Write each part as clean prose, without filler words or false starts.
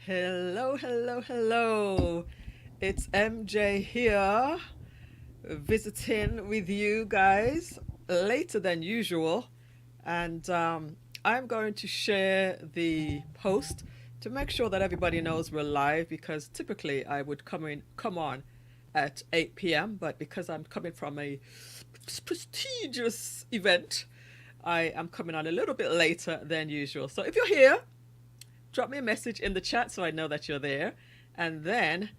Hello, hello, hello. It's MJ here, visiting with you guys later than usual. And I'm going to share the post to make sure that everybody knows we're live because typically I would come on at 8 p.m. But because I'm coming from a prestigious event, I am coming on a little bit later than usual. So if you're here, drop me a message in the chat so I know that you're there, and then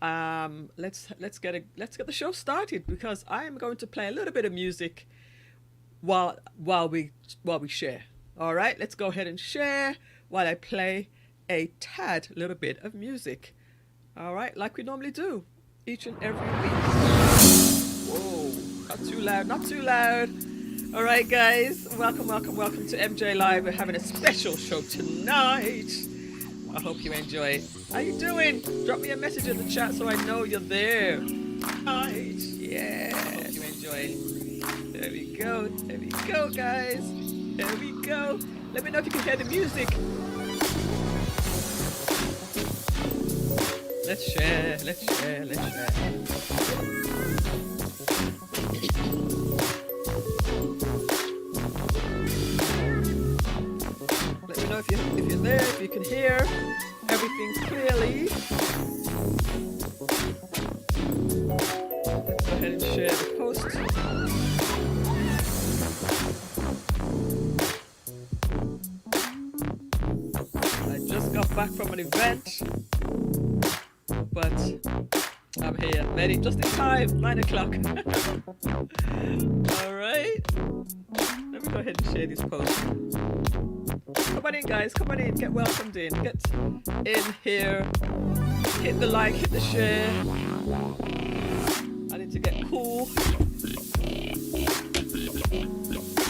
let's get the show started because I am going to play a little bit of music while we share. All right, let's go ahead and share while I play a tad little bit of music. All right, like we normally do each and every week. Whoa, not too loud, not too loud. All right, guys, welcome, welcome, welcome to MJ Live. We're having a special show tonight. I hope you enjoy it. How you doing? Drop me a message in the chat so I know you're there. Right, yeah. I hope you enjoy it. There we go. There we go, guys. There we go. Let me know if you can hear the music. Let's share. Let's share. Let's share. Let me know if you're there, if you can hear everything clearly. Let's go ahead and share the post. I just got back from an event, but I'm here, ready just in time, 9 o'clock. All right, let me go ahead and share this post. Come on in, guys, come on in, get welcomed in, get in here, hit the like, hit the share. I need to get cool.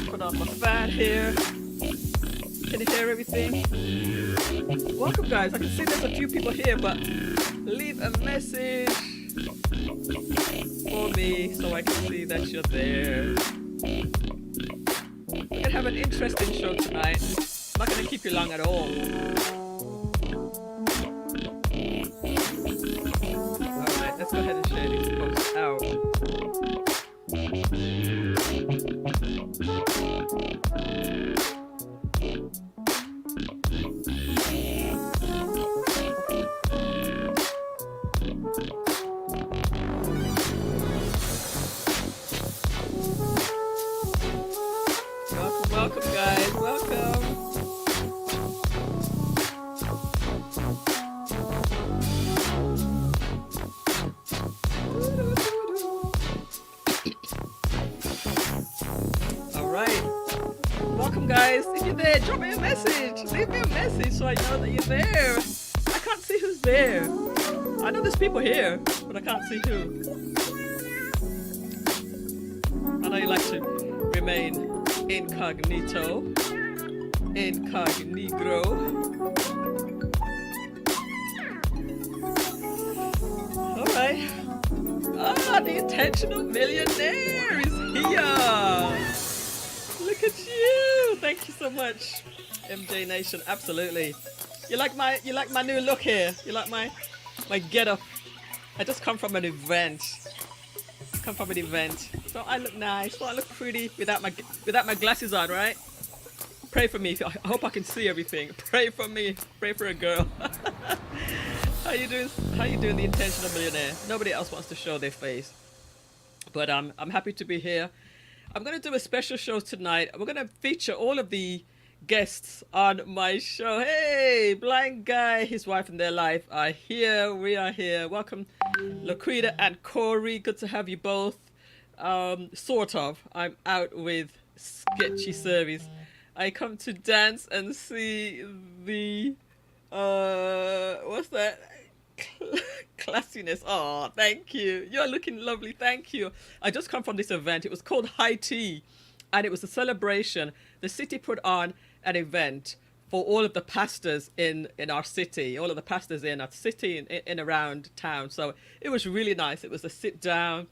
Put on my fan here. Can you hear everything? Welcome, guys. I can see there's a few people here, but leave a message for me so I can see that you're there. We're going to have an interesting show tonight. I'm not going to keep you long at all. Alright, let's go ahead and share these posts out. Welcome, welcome, guys. Welcome. All right. Welcome, guys. If you're there, drop me a message. Leave me a message so I know that you're there. I can't see who's there. I know there's people here, but I can't see who. I know you like to remain incognito. Incognito. All right. Ah, the intentional millionaire is here. Look at you. Thank you so much, MJ Nation. Absolutely. You like my new look here? You like my get up? I just come from an event. So I look nice. So I look pretty without my glasses on, right? Pray for me. I hope I can see everything. Pray for me. Pray for a girl. How you doing? How you doing, the intentional millionaire? Nobody else wants to show their face, but I'm happy to be here. I'm gonna do a special show tonight. We're gonna feature all of the guests on my show. Hey, blind guy, his wife and their life are here. We are here. Welcome, Laquita and Corey. Good to have you both. Sort of. I'm out with sketchy service. I come to dance and see the what's that? Classiness. Oh, thank you. You're looking lovely. Thank you. I just come from this event. It was called High Tea, and it was a celebration. The city put on an event for all of the pastors in our city, all of the pastors in our city and around town. So it was really nice. It was a sit down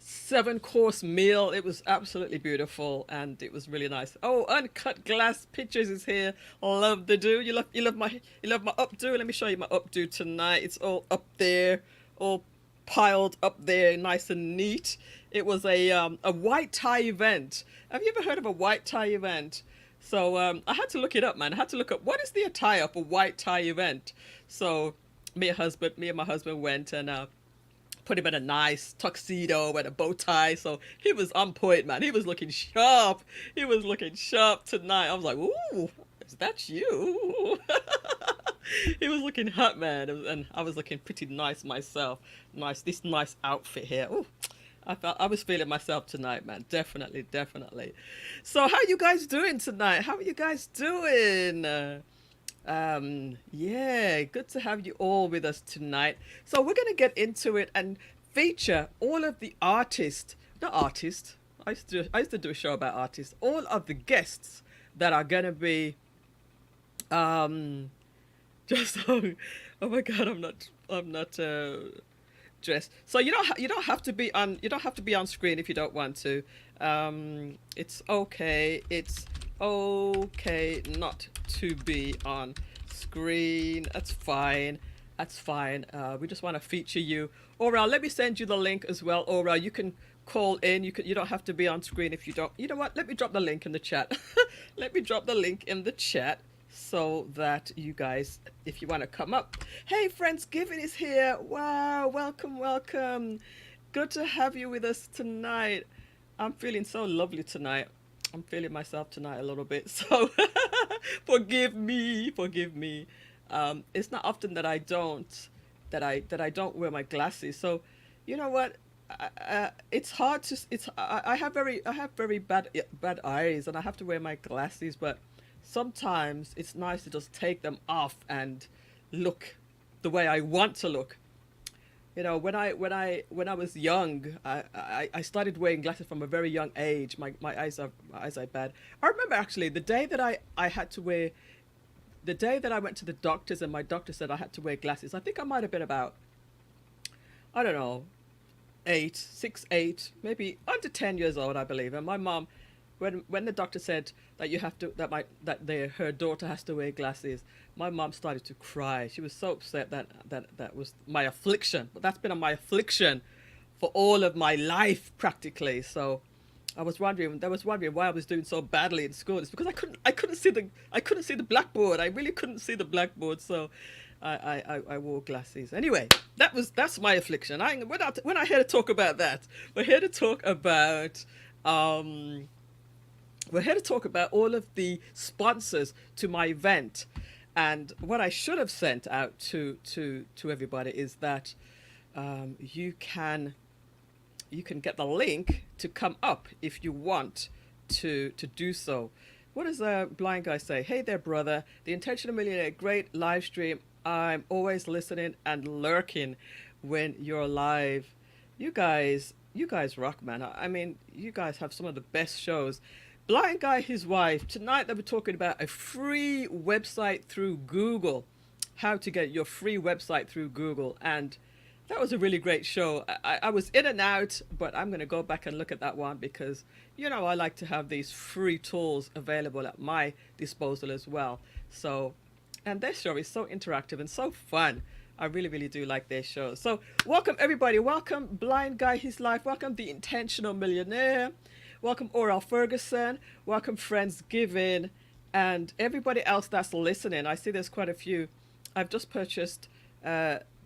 7-course meal. It was absolutely beautiful and it was really nice. Oh, uncut glass pictures is here. Love the do. You love my updo. Let me show you my updo tonight. It's all up there, all piled up there, nice and neat. It was a white tie event. Have you ever heard of a white tie event? So I had to look it up, man. I had to look up what is the attire of a white tie event. So me and my husband went and put him in a nice tuxedo and a bow tie. So he was on point, man. He was looking sharp. He was looking sharp tonight. I was like, ooh, is that you? He was looking hot, man. And I was looking pretty nice myself. This nice outfit here. Ooh, I was feeling myself tonight, man. Definitely, definitely. So how you guys doing tonight? How are you guys doing? Yeah, good to have you all with us tonight. So we're gonna get into it and feature all of the artists, not artists. I used to do a show about artists. All of the guests that are gonna be um just oh my god, I'm not dressed. So you don't have to be on screen if you don't want to. It's okay. It's okay not to be on screen. That's fine. That's fine. We just want to feature you. Oral, let me send you the link as well. Oral, you can call in. You don't have to be on screen if you don't. You know what? Let me drop the link in the chat. Let me drop the link in the chat so that you guys, if you want to come up. Hey, Friendsgiving is here. Wow, welcome, welcome. Good to have you with us tonight. I'm feeling so lovely tonight. I'm feeling myself tonight a little bit, so forgive me, forgive me. It's not often that I don't wear my glasses. So, you know what? It's hard to. I have very bad eyes, and I have to wear my glasses. But sometimes it's nice to just take them off and look the way I want to look. You know, when I was young, I started wearing glasses from a very young age. My eyes are bad. I remember actually I had to wear the day that I went to the doctors and my doctor said I had to wear glasses. I think I might have been about, I don't know, 8, maybe under 10 years old, I believe. And my mom, when the doctor said that you have to her daughter has to wear glasses, my mom started to cry. She was so upset that was my affliction. But that's been my affliction for all of my life practically. So I was wondering why I was doing so badly in school. It's because I couldn't see the blackboard. I really couldn't see the blackboard. So I wore glasses. Anyway, that's my affliction. We're not here to talk about that. We're here to talk about all of the sponsors to my event. And what I should have sent out to everybody is that you can get the link to come up if you want to do so. What does a blind guy say? Hey there, brother. The Intentional Millionaire, great live stream. I'm always listening and lurking when you're live. You guys rock, man. I mean, you guys have some of the best shows. Blind Guy, his wife. Tonight they were talking about a free website through Google. How to get your free website through Google. And that was a really great show. I was in and out, but I'm going to go back and look at that one because, you know, I like to have these free tools available at my disposal as well. So, and their show is so interactive and so fun. I really, really do like their show. So welcome, everybody. Welcome, Blind Guy, his life. Welcome, The Intentional Millionaire. Welcome, Oral Ferguson. Welcome, Friendsgiving. And everybody else that's listening. I see there's quite a few. I've just purchased Nessut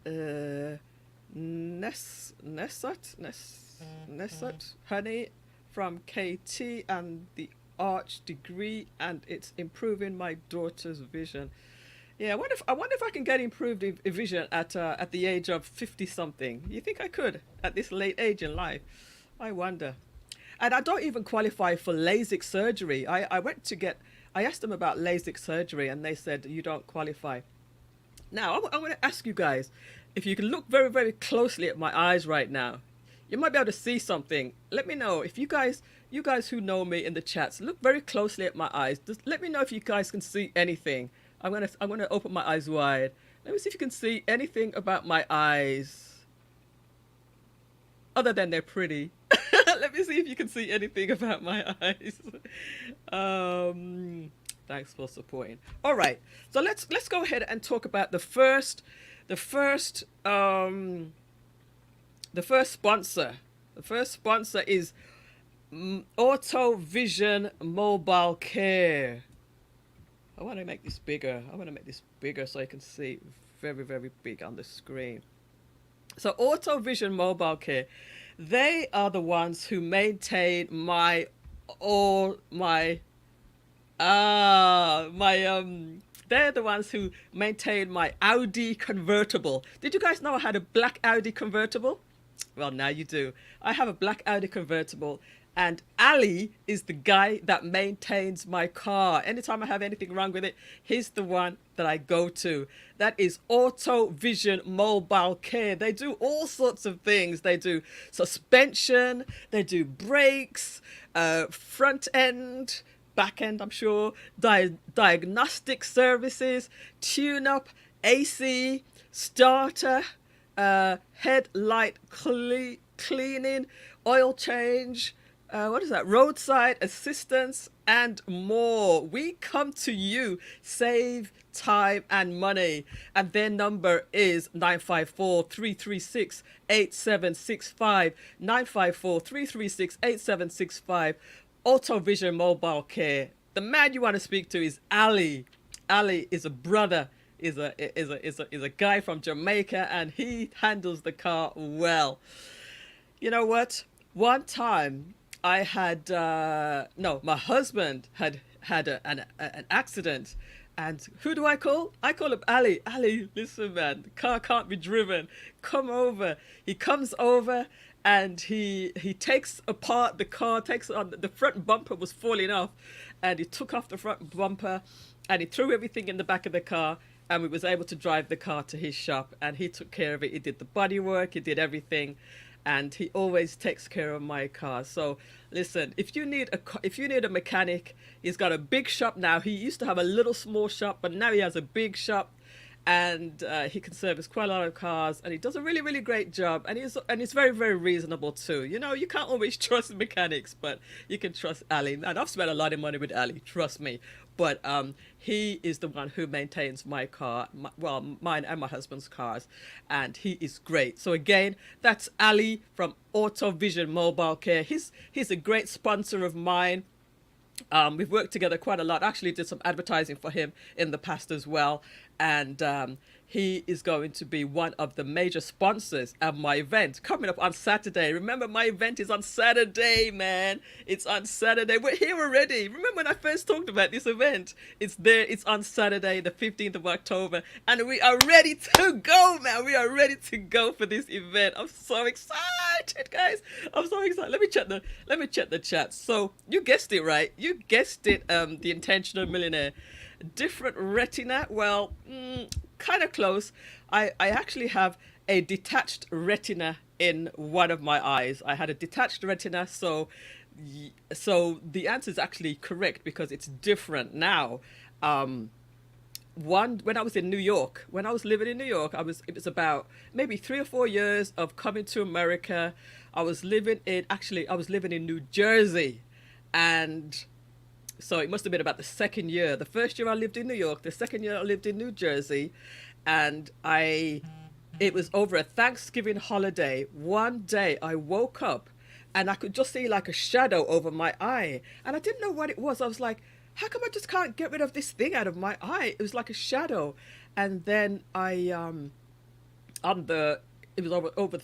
honey from KT and the Arch degree, and it's improving my daughter's vision. Yeah, I wonder if I can get improved vision at the age of 50 something. You think I could at this late age in life? I wonder. And I don't even qualify for LASIK surgery. I asked them about LASIK surgery and they said you don't qualify. Now, I want to ask you guys, if you can look very, very closely at my eyes right now, you might be able to see something. Let me know if you guys who know me in the chats, look very closely at my eyes. Just let me know if you guys can see anything. I'm gonna open my eyes wide. Let me see if you can see anything about my eyes. other than they're pretty. Let me see if you can see anything about my eyes. Um, Thanks for supporting. All right, so let's go ahead and talk about the first the first sponsor. The first sponsor is Auto Vision Mobile Care. I want to make this bigger. I want to make this bigger so I can see very, very big on the screen. So Auto Vision Mobile Care, they are the ones who maintain my all my my they're the ones who maintain my Audi convertible. Did you guys know I had a black Audi convertible? Well, now you do. I have a black Audi convertible, and Ali is the guy that maintains my car. Anytime I have anything wrong with it, he's the one that I go to. That is Auto Vision Mobile Care. They do all sorts of things. They do suspension, they do brakes, front end, back end, I'm sure, diagnostic services, tune up, AC, starter, headlight cleaning, oil change, what is that? Roadside assistance, and more. We come to you, save time and money. And their number is 954-336-8765. 954-336-8765. Auto Vision Mobile Care. The man you want to speak to is Ali. Ali is a brother, is a guy from Jamaica, and he handles the car well. You know what? One time I had no, my husband had an accident, and who do I call? I call him Ali. Ali, listen, man, the car can't be driven. Come over. He comes over, and he takes apart the car. Takes on the front bumper was falling off, and he took off the front bumper, and he threw everything in the back of the car. And we was able to drive the car to his shop, and he took care of it. He did the body work, he did everything, and he always takes care of my car. So listen, if you need a mechanic, he's got a big shop now. He used to have a little small shop, but now he has a big shop, and he can service quite a lot of cars, and he does a really, really great job, and he's very, very reasonable too. You know, you can't always trust mechanics, but you can trust Ali. And I've spent a lot of money with Ali, trust me. But he is the one who maintains my car, mine and my husband's cars, and he is great. So again, that's Ali from Auto Vision Mobile Care. He's a great sponsor of mine. We've worked together quite a lot. Actually did some advertising for him in the past as well. And he is going to be one of the major sponsors of my event coming up on Saturday. Remember, my event is on Saturday, man. It's on Saturday. We're here already. Remember when I first talked about this event? It's there. It's on Saturday, the 15th of October. And we are ready to go, man. We are ready to go for this event. I'm so excited, guys. I'm so excited. Let me check the chat. So you guessed it, right? You guessed it, the Intentional Millionaire. Different retina, well, kind of close. I actually have a detached retina in one of my eyes. I had a detached retina, so the answer is actually correct because it's different now. When I was in New York, when I was living in New York, it was about maybe 3 or 4 years of coming to America. I was living in New Jersey, and so it must have been about the second year. The first year I lived in New York, the second year I lived in New Jersey, and it was over a Thanksgiving holiday. One day I woke up and I could just see like a shadow over my eye, and I didn't know what it was. I was like, how come I just can't get rid of this thing out of my eye? It was like a shadow. And then it was over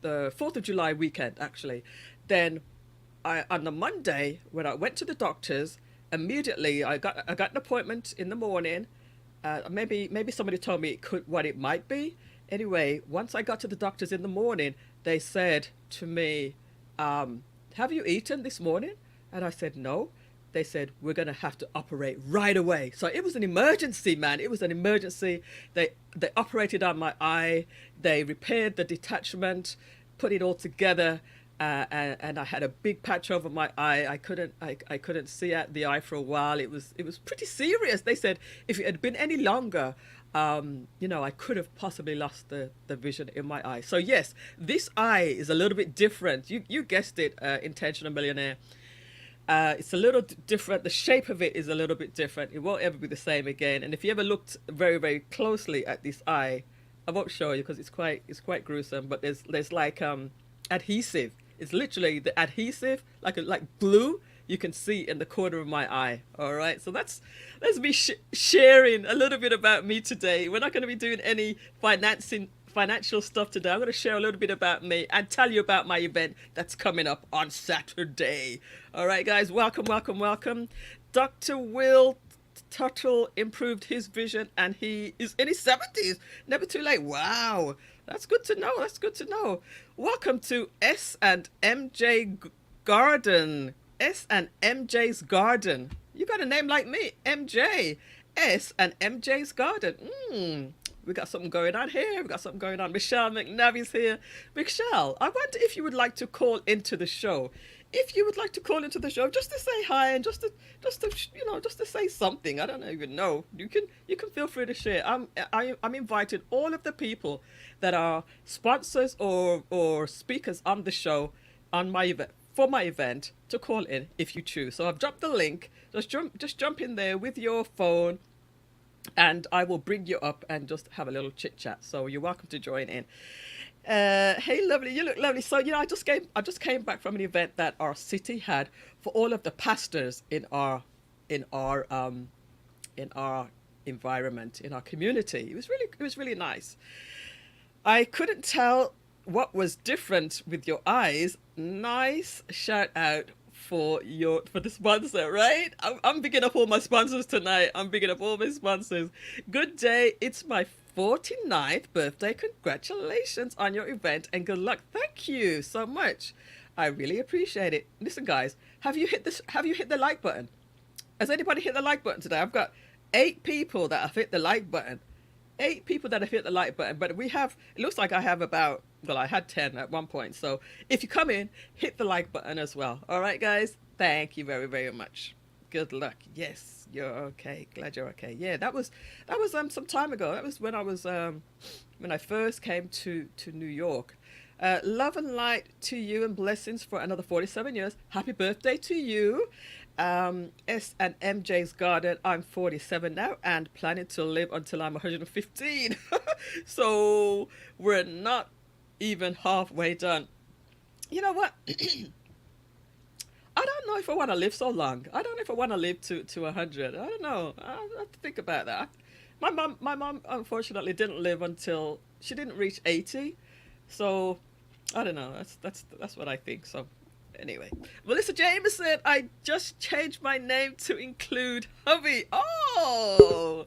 the 4th of July weekend, actually. Then on the Monday, when I went to the doctors, immediately I got an appointment in the morning. Maybe somebody told me what it might be. Anyway, once I got to the doctors in the morning, they said to me, have you eaten this morning? And I said, no. They said, we're going to have to operate right away. So it was an emergency, man. It was an emergency. They operated on my eye. They repaired the detachment, put it all together. and I had a big patch over my eye. I couldn't see out the eye for a while. It was pretty serious. They said if it had been any longer, I could have possibly lost the vision in my eye. So yes, this eye is a little bit different. You guessed it, intentional millionaire. It's a little different. The shape of it is a little bit different. It won't ever be the same again. And if you ever looked very, very closely at this eye, I won't show you because it's quite gruesome. But there's like adhesive. It's literally the adhesive, like glue. You can see in the corner of my eye. All right. So that's me sharing a little bit about me today. We're not going to be doing any financial stuff today. I'm going to share a little bit about me and tell you about my event that's coming up on Saturday. All right, guys, welcome, welcome, welcome. Dr. Will Tuttle improved his vision and he is in his 70s. Never too late. Wow. That's good to know. That's good to know. Welcome to S and MJ Garden. S and MJ's Garden. You got a name like me, MJ. S and MJ's Garden. We got something going on here. We got something going on. Michelle McNavy's here. Michelle, I wonder if you would like to call into the show. If you would like to call into the show, just to say hi and just to say something. I don't even know. You can feel free to share. I'm inviting all of the people that are sponsors or speakers on the show on my event for my event to call in if you choose. So I've dropped the link. Just jump in there with your phone. And I will bring you up and just have a little chit chat. So you're welcome to join in. Hey, lovely, you look lovely. So I just came back from an event that our city had for all of the pastors in our environment, in our community. It was really nice. I couldn't tell what was different with your eyes. Nice shout out for the sponsor, right? I'm picking up all my sponsors tonight. I'm picking up all my sponsors. Good day. It's my 49th birthday. Congratulations on your event and good luck. Thank you so much. I really appreciate it. Listen, guys, have you hit the like button? Has anybody hit the like button today? I've got 8 people that have hit the like button. 8 people that have hit the like button, but it looks like I have I had 10 at one point. So if you come in, hit the like button as well. All right, guys. Thank you very, very much. Good luck. Yes, you're okay. Glad you're okay. Yeah, that was some time ago. That was when I first came to New York. Love and light to you and blessings for another 47 years. Happy birthday to you. S and MJ's Garden. I'm 47 now and planning to live until I'm 115. So we're not even halfway done. You know what? I don't know if I want to live so long. I don't know if I want to live to 100. I don't know. I have to think about that. My mom unfortunately didn't live until she didn't reach 80. So I don't know. That's what I think. So anyway, Melissa Jameson, I just changed my name to include hubby. Oh,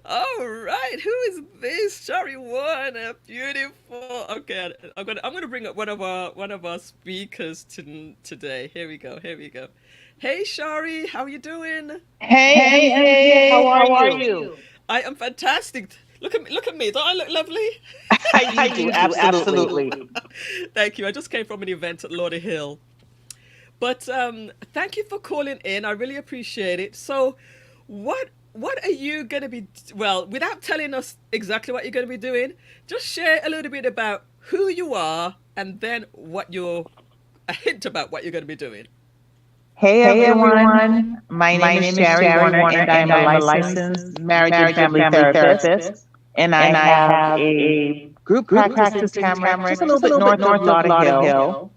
all right. Who is this? Shari Warner, beautiful. Okay, I'm gonna bring up one of our speakers today. Here we go. Hey, Shari, how are you doing? Hey, how are you? I am fantastic. Look at me. Don't I look lovely? You do, absolutely. Thank you. I just came from an event at Lauder Hill. But thank you for calling in. I really appreciate it. So what are you going to be, well, without telling us exactly what you're going to be doing, just share a little bit about who you are and then a hint about what you're going to be doing. Hey everyone, my name is Shari Warner and I'm a licensed marriage and family therapist. And I have a group practice camera just a little bit north of Lauder Hill.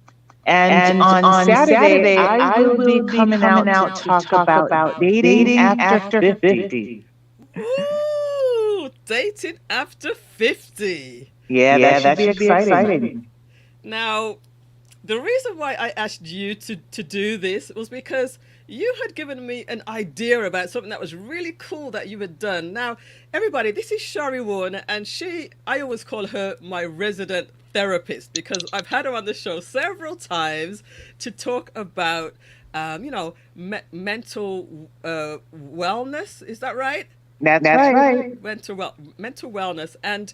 And on Saturday, I will be coming out to talk about dating after 50. Ooh, dating after 50. Yeah, that should be exciting. Now, the reason why I asked you to do this was because you had given me an idea about something that was really cool that you had done. Now, everybody, this is Shari Warner, and I always call her my resident therapist because I've had her on the show several times to talk about, mental wellness. Is that right? That's right. Mental wellness. And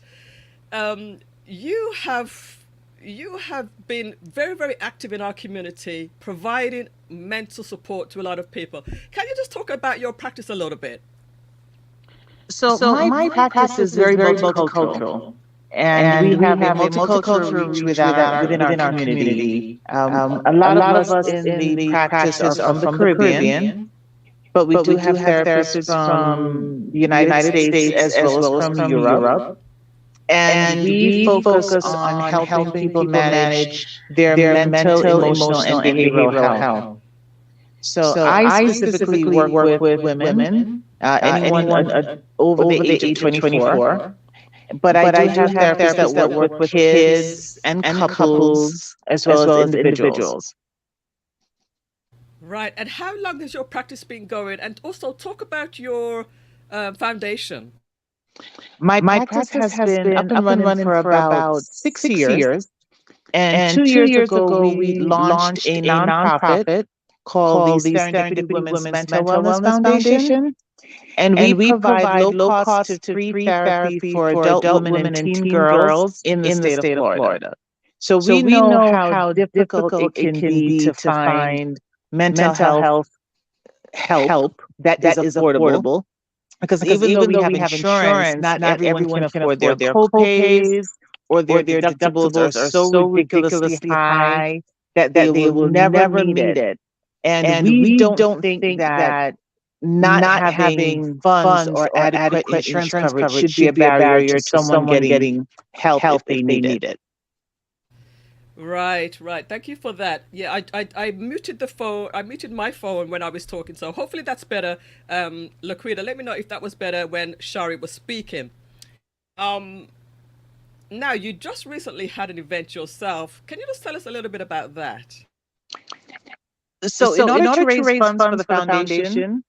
you have you have been very, very active in our community, providing mental support to a lot of people. Can you just talk about your practice a little bit? So my practice is very multicultural, and we have a multicultural reach within our community. A lot of us in the practice are from the Caribbean, but we do have therapists from the United States as well as from Europe. And we focus on helping people manage their mental, emotional, and behavioral health. So I specifically work with women, anyone over the age of 24. But I do have therapists that work with kids and couples as well as individuals. Right. And how long has your practice been going? And also talk about your foundation. My practice has been up and running for about 6 years. And 2 years ago, we launched a nonprofit called the Serendipity Women's Mental Wellness Foundation. And we provide low cost to free therapy for adult women and teen girls in the state of Florida. So we know how difficult it can be to find mental health help that is affordable. Because even though we have insurance, not everyone can afford their co-pays, or their deductibles are so ridiculously high that they will never meet it. And we don't think that not having funds or adequate insurance coverage should be a barrier to someone getting help if they need it. Right, right. Thank you for that. Yeah, I muted the phone. I muted my phone when I was talking, so hopefully that's better. Laquita, let me know if that was better when Shari was speaking. Um, Now you just recently had an event yourself. Can you just tell us a little bit about that? So in order to raise funds for the foundation,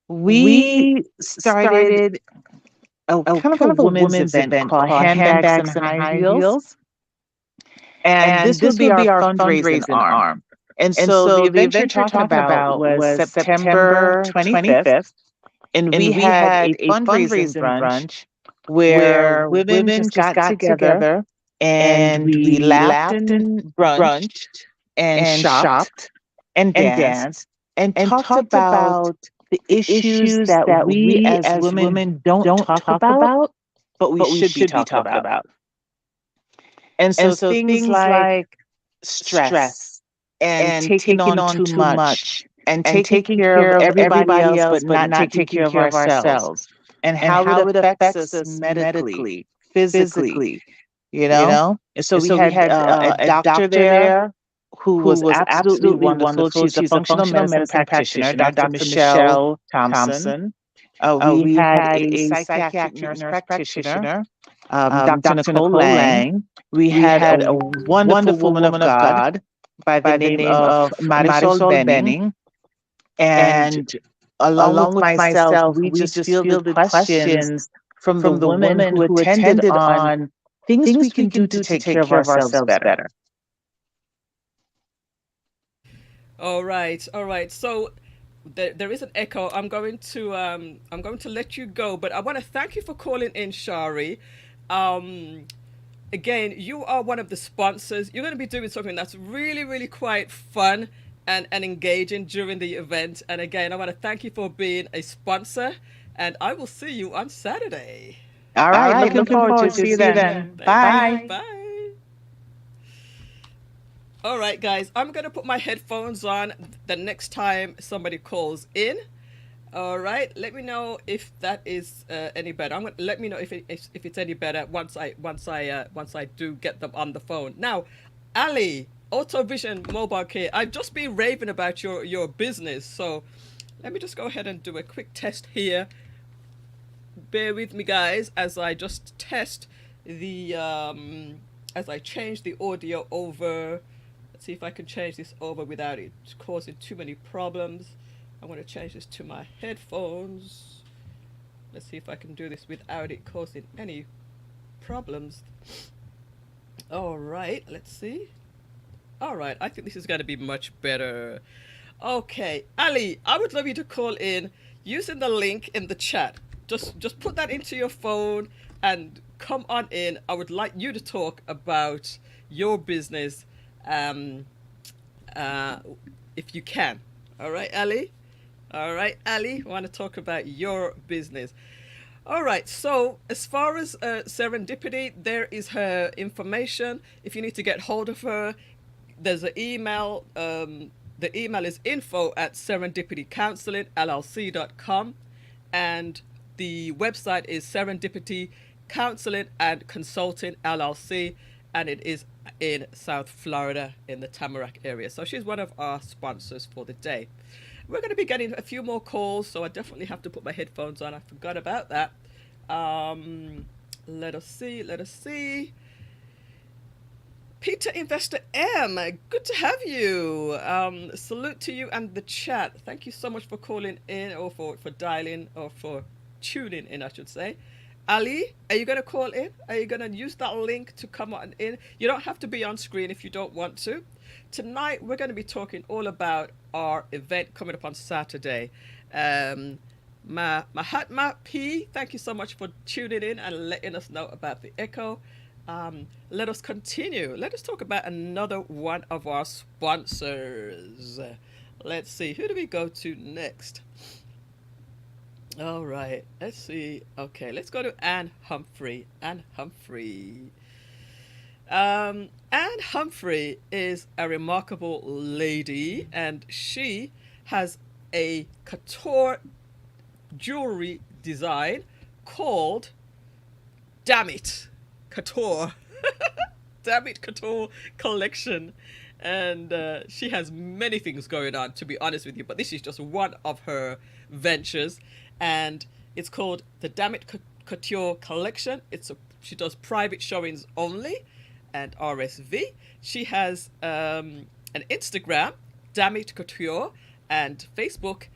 we started a kind of a women's event called Handbags and High Heels. And this would be our fundraising arm. And so the event you're talking about was September 25th. And we had a fundraising brunch where women just got together and we laughed and brunched and shopped and danced and talked about the issues that we as women don't talk about, but we should be talking about. And so things like stress and taking on too much and taking care of everybody else, but not taking care of ourselves, and how it affects us medically, physically, And so we had a doctor there who was absolutely wonderful. She's a functional medicine practitioner, Dr. Michelle Thompson. We had a psychiatric nurse practitioner, Dr. Nicole Lang. We had a wonderful woman of God by the name of Marisol Benning. And along with myself, we just fielded questions from the women who attended on things we can do to take care of ourselves better. All right, all right. So there is an echo. I'm going to let you go, but I want to thank you for calling in, Shari. Um, Again, you are one of the sponsors. You're going to be doing something that's really, really quite fun and engaging during the event. And again, I want to thank you for being a sponsor. And I will see you on Saturday. All right, looking forward to see you then. Bye. Bye. All right, guys, I'm going to put my headphones on the next time somebody calls in. All right, let me know if that is any better. Let me know if it's any better once I do get them on the phone. Now, Ali, Autovision Mobile Care. I've just been raving about your business, so let me just go ahead and do a quick test here. Bear with me, guys, as I just test the as I change the audio over. Let's see if I can change this over without it causing too many problems. I'm going to change this to my headphones. Let's see if I can do this without it causing any problems. All right, let's see. All right, I think this is going to be much better. Okay, Ali, I would love you to call in using the link in the chat. Just put that into your phone and come on in. I would like you to talk about your business, um, uh, if you can. All right, Ali. All right, Ali. I want to talk about your business. All right. So as far as Serendipity, there is her information. If you need to get hold of her, there's an email. The email is info@serendipitycounselingllc.com, and the website is Serendipity Counseling and Consulting LLC, and it is in South Florida in the Tamarack area. So she's one of our sponsors for the day. We're going to be getting a few more calls, so I definitely have to put my headphones on. I forgot about that. Let us see. Let us see. Peter Investor M, good to have you. Salute to you and the chat. Thank you so much for calling in, or for dialing, or for tuning in, I should say. Ali, are you going to call in? Are you going to use that link to come on in? You don't have to be on screen if you don't want to. Tonight, we're going to be talking all about our event coming up on Saturday. Mahatma P, thank you so much for tuning in and letting us know about the echo. Let us continue. Let us talk about another one of our sponsors. Let's see, who do we go to next? All right, let's see. Okay, let's go to Anne Humphrey. Anne Humphrey. Anne Humphrey is a remarkable lady, and she has a couture jewelry design called Damn It Couture. Damn It Couture collection. And she has many things going on, to be honest with you, but this is just one of her ventures, and it's called the Damn It Couture collection. She does private showings only and RSV. She has an Instagram, Damn It Couture, and Facebook.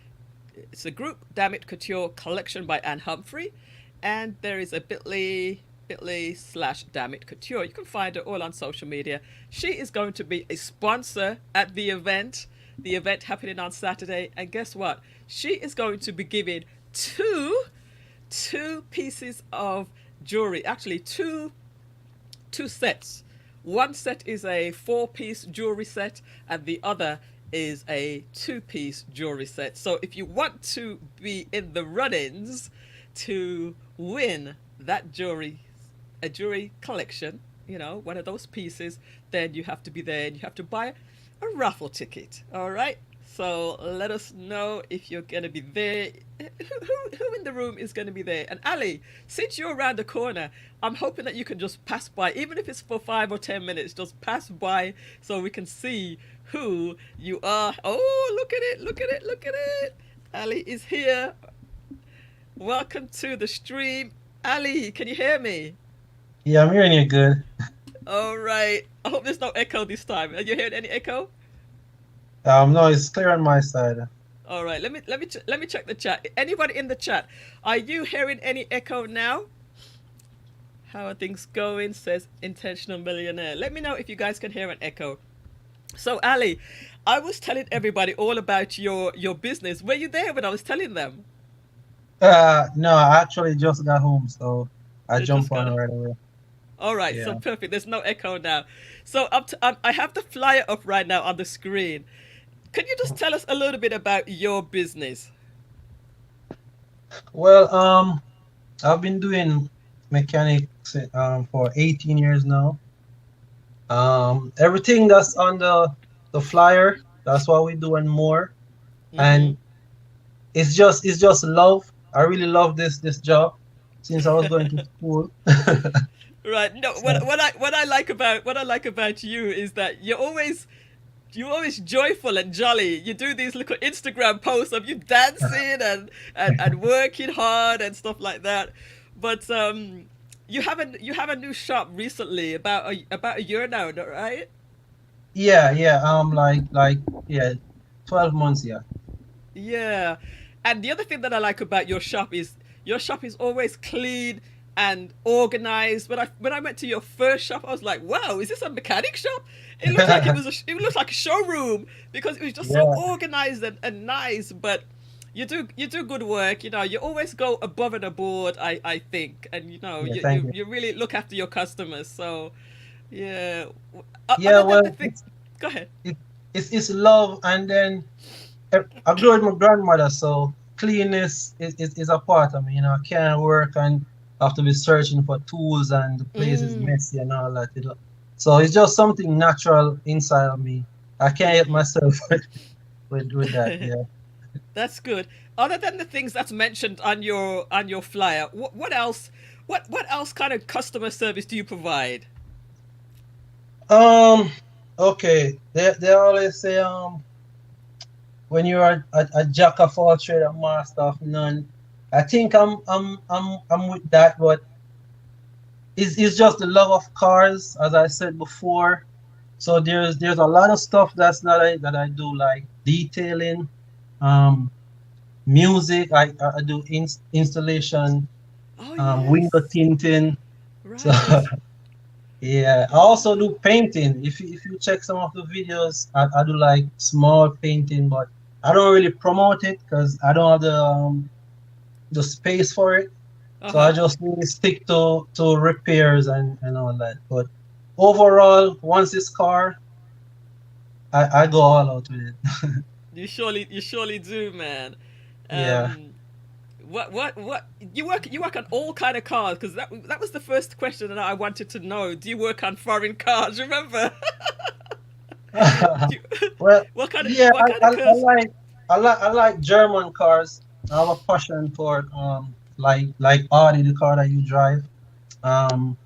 It's a group, Damn It Couture Collection by Anne Humphrey, and there is a bit.ly/Damn It Couture. You can find her all on social media. She is going to be a sponsor at the event happening on Saturday, and guess what? She is going to be giving two pieces of jewelry, actually two sets. One set is a 4-piece jewelry set, and the other is a 2-piece jewelry set. So if you want to be in the run-ins to win that a jewelry collection, one of those pieces, then you have to be there, and you have to buy a raffle ticket. All right, so let us know if you're going to be there. Who in the room is going to be there? And Ali, since you're around the corner, I'm hoping that you can just pass by, even if it's for 5 or 10 minutes, just pass by so we can see who you are. Oh, look at it. Ali is here. Welcome to the stream. Ali, can you hear me? Yeah, I'm hearing you good. All right. I hope there's no echo this time. Are you hearing any echo? No, it's clear on my side. All right. Let me check the chat. Anybody in the chat, are you hearing any echo now? How are things going? Says Intentional Millionaire. Let me know if you guys can hear an echo. So Ali, I was telling everybody all about your business. Were you there when I was telling them? No, I actually just got home, so I You jumped just got on it. right away. All right, Yeah. so perfect. There's no echo now. So I have the flyer up right now on the screen. Could you just tell us a little bit about your business? Well, I've been doing mechanics for 18 years now. Everything that's on the flyer, that's what we do and more. And it's just love. I really love this job since I was going to school. Right. No, So, what I like about you is that you're always joyful and jolly. You do these little Instagram posts of you dancing and working hard and stuff like that. But you have a new shop recently, about a year now, right? yeah, yeah, 12 months, yeah. Yeah. And the other thing that I like about your shop is always clean and organized. When I went to your first shop, I was like, "Wow, is this a mechanic shop?" It looked like it looked like a showroom because it was just so Yeah, organized and nice. But you do good work. You always go above and aboard. I think, and yeah, thank you. you really look after your customers. So Yeah. Yeah, Other than the well, thing, go ahead. it, it's love, and then I grew up with my grandmother, so cleanness is a part of me. You know, I can't work and have to be searching for tools, and the place is Mm. messy and all that. You know, so it's just something natural inside of me. I can't help Mm-hmm. myself with that. Yeah. That's good. Other than the things that's mentioned on your flyer, what else? What else kind of customer service do you provide? Um. Okay. They always say when you're a jack of all trade, a master of none. I think I'm with that, but it's just the love of cars, as I said before. So there's a lot of stuff that I do, like detailing, um, music. I do installation, Oh window yes, tinting. So right. yeah, I also do painting. If you check some of the videos, I do like small painting, but I don't really promote it because I don't have the space for it. Uh So I huh. just really stick to repairs and all that. But overall, once it's car, I go all out with it. You surely do, man. Yeah. Um, what you work on all kind of cars because that was the first question that I wanted to know. Do you work on foreign cars? Remember? Do you, Well, yeah, what kind of cars? I like German cars. I have a passion for like Audi, the car that you drive. Um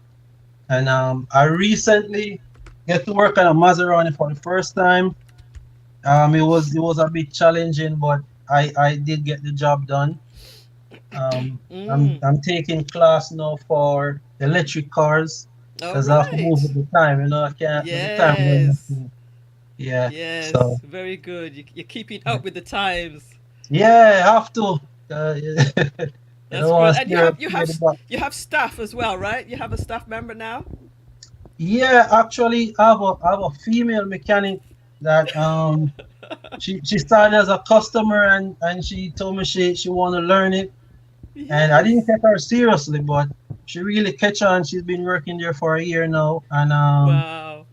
and I recently get to work on a Maserati for the first time. It was a bit challenging, but I did get the job done. Mm. I'm taking class now for electric cars All because I have to move right. with the time. You know, I can't with the time going. Yes. Yeah. So Yes. Very good. You're keeping up with the times. yeah, I have to. You don't That's want good. to And scare the buck. you have staff as well, right? You have a staff member now. Yeah, actually, I have a female mechanic that she started as a customer, and she told me she want to learn it, and I didn't Yes. take her seriously, but she really catch on. She's been working there for a year now, and Wow.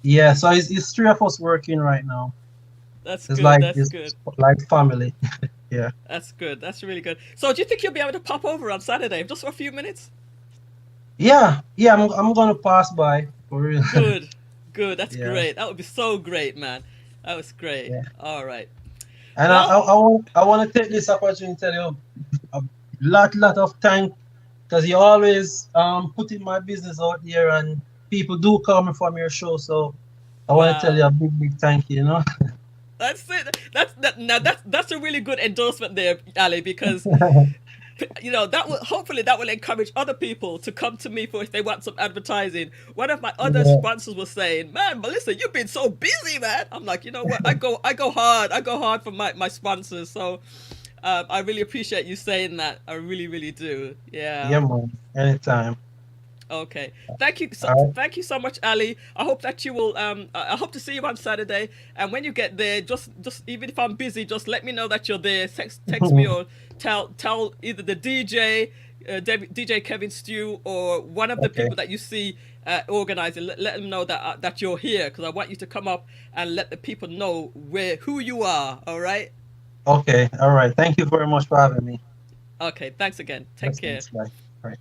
yeah, so it's three of us working right now. That's It's good. like That's it's good. like family. Yeah. That's good. That's really good. So, do you think you'll be able to pop over on Saturday just for a few minutes? Yeah. I'm gonna pass by for real. Good. Good. That's Yeah. great. That would be so great, man. That was great. Yeah. All right. And Well, I want to take this opportunity to tell you a lot of thank because you always putting my business out there, and people do call me from your show. So I want to tell you wow. a big thank you. You know. That's it. Now that's a really good endorsement there, Ali, because you know that will hopefully that will encourage other people to come to me for if they want some advertising. One of my other Yeah. sponsors was saying, "Man, Melissa, you've been so busy, man." I'm like, you know what? I go hard for my sponsors. So I really appreciate you saying that. I really do. Yeah. Yeah, man. Anytime. Okay. All right. Thank you so much, Ali. I hope that you will. I hope to see you on Saturday. And when you get there, just even if I'm busy, just let me know that you're there. Text me or tell either the DJ, DJ Kevin Stew, or one of the Okay. people that you see organizing. Let them know that you're here because I want you to come up and let the people know who you are. All right. Okay. All right. Thank you very much for having me. Okay. Thanks again. Take Yes, care. thanks. Bye. All right.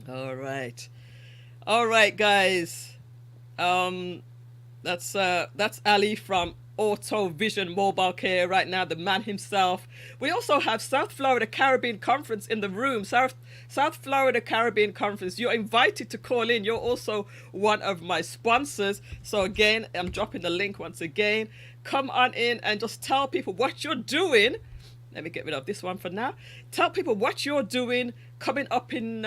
All right. All right, guys. Um, that's Ali from Auto Vision Mobile Care right now, the man himself. We also have South Florida Caribbean Conference in the room. South Florida Caribbean Conference. You're invited to call in. You're also one of my sponsors. So again, I'm dropping the link once again. Come on in and just tell people what you're doing. Let me get rid of this one for now. Tell people what you're doing coming up in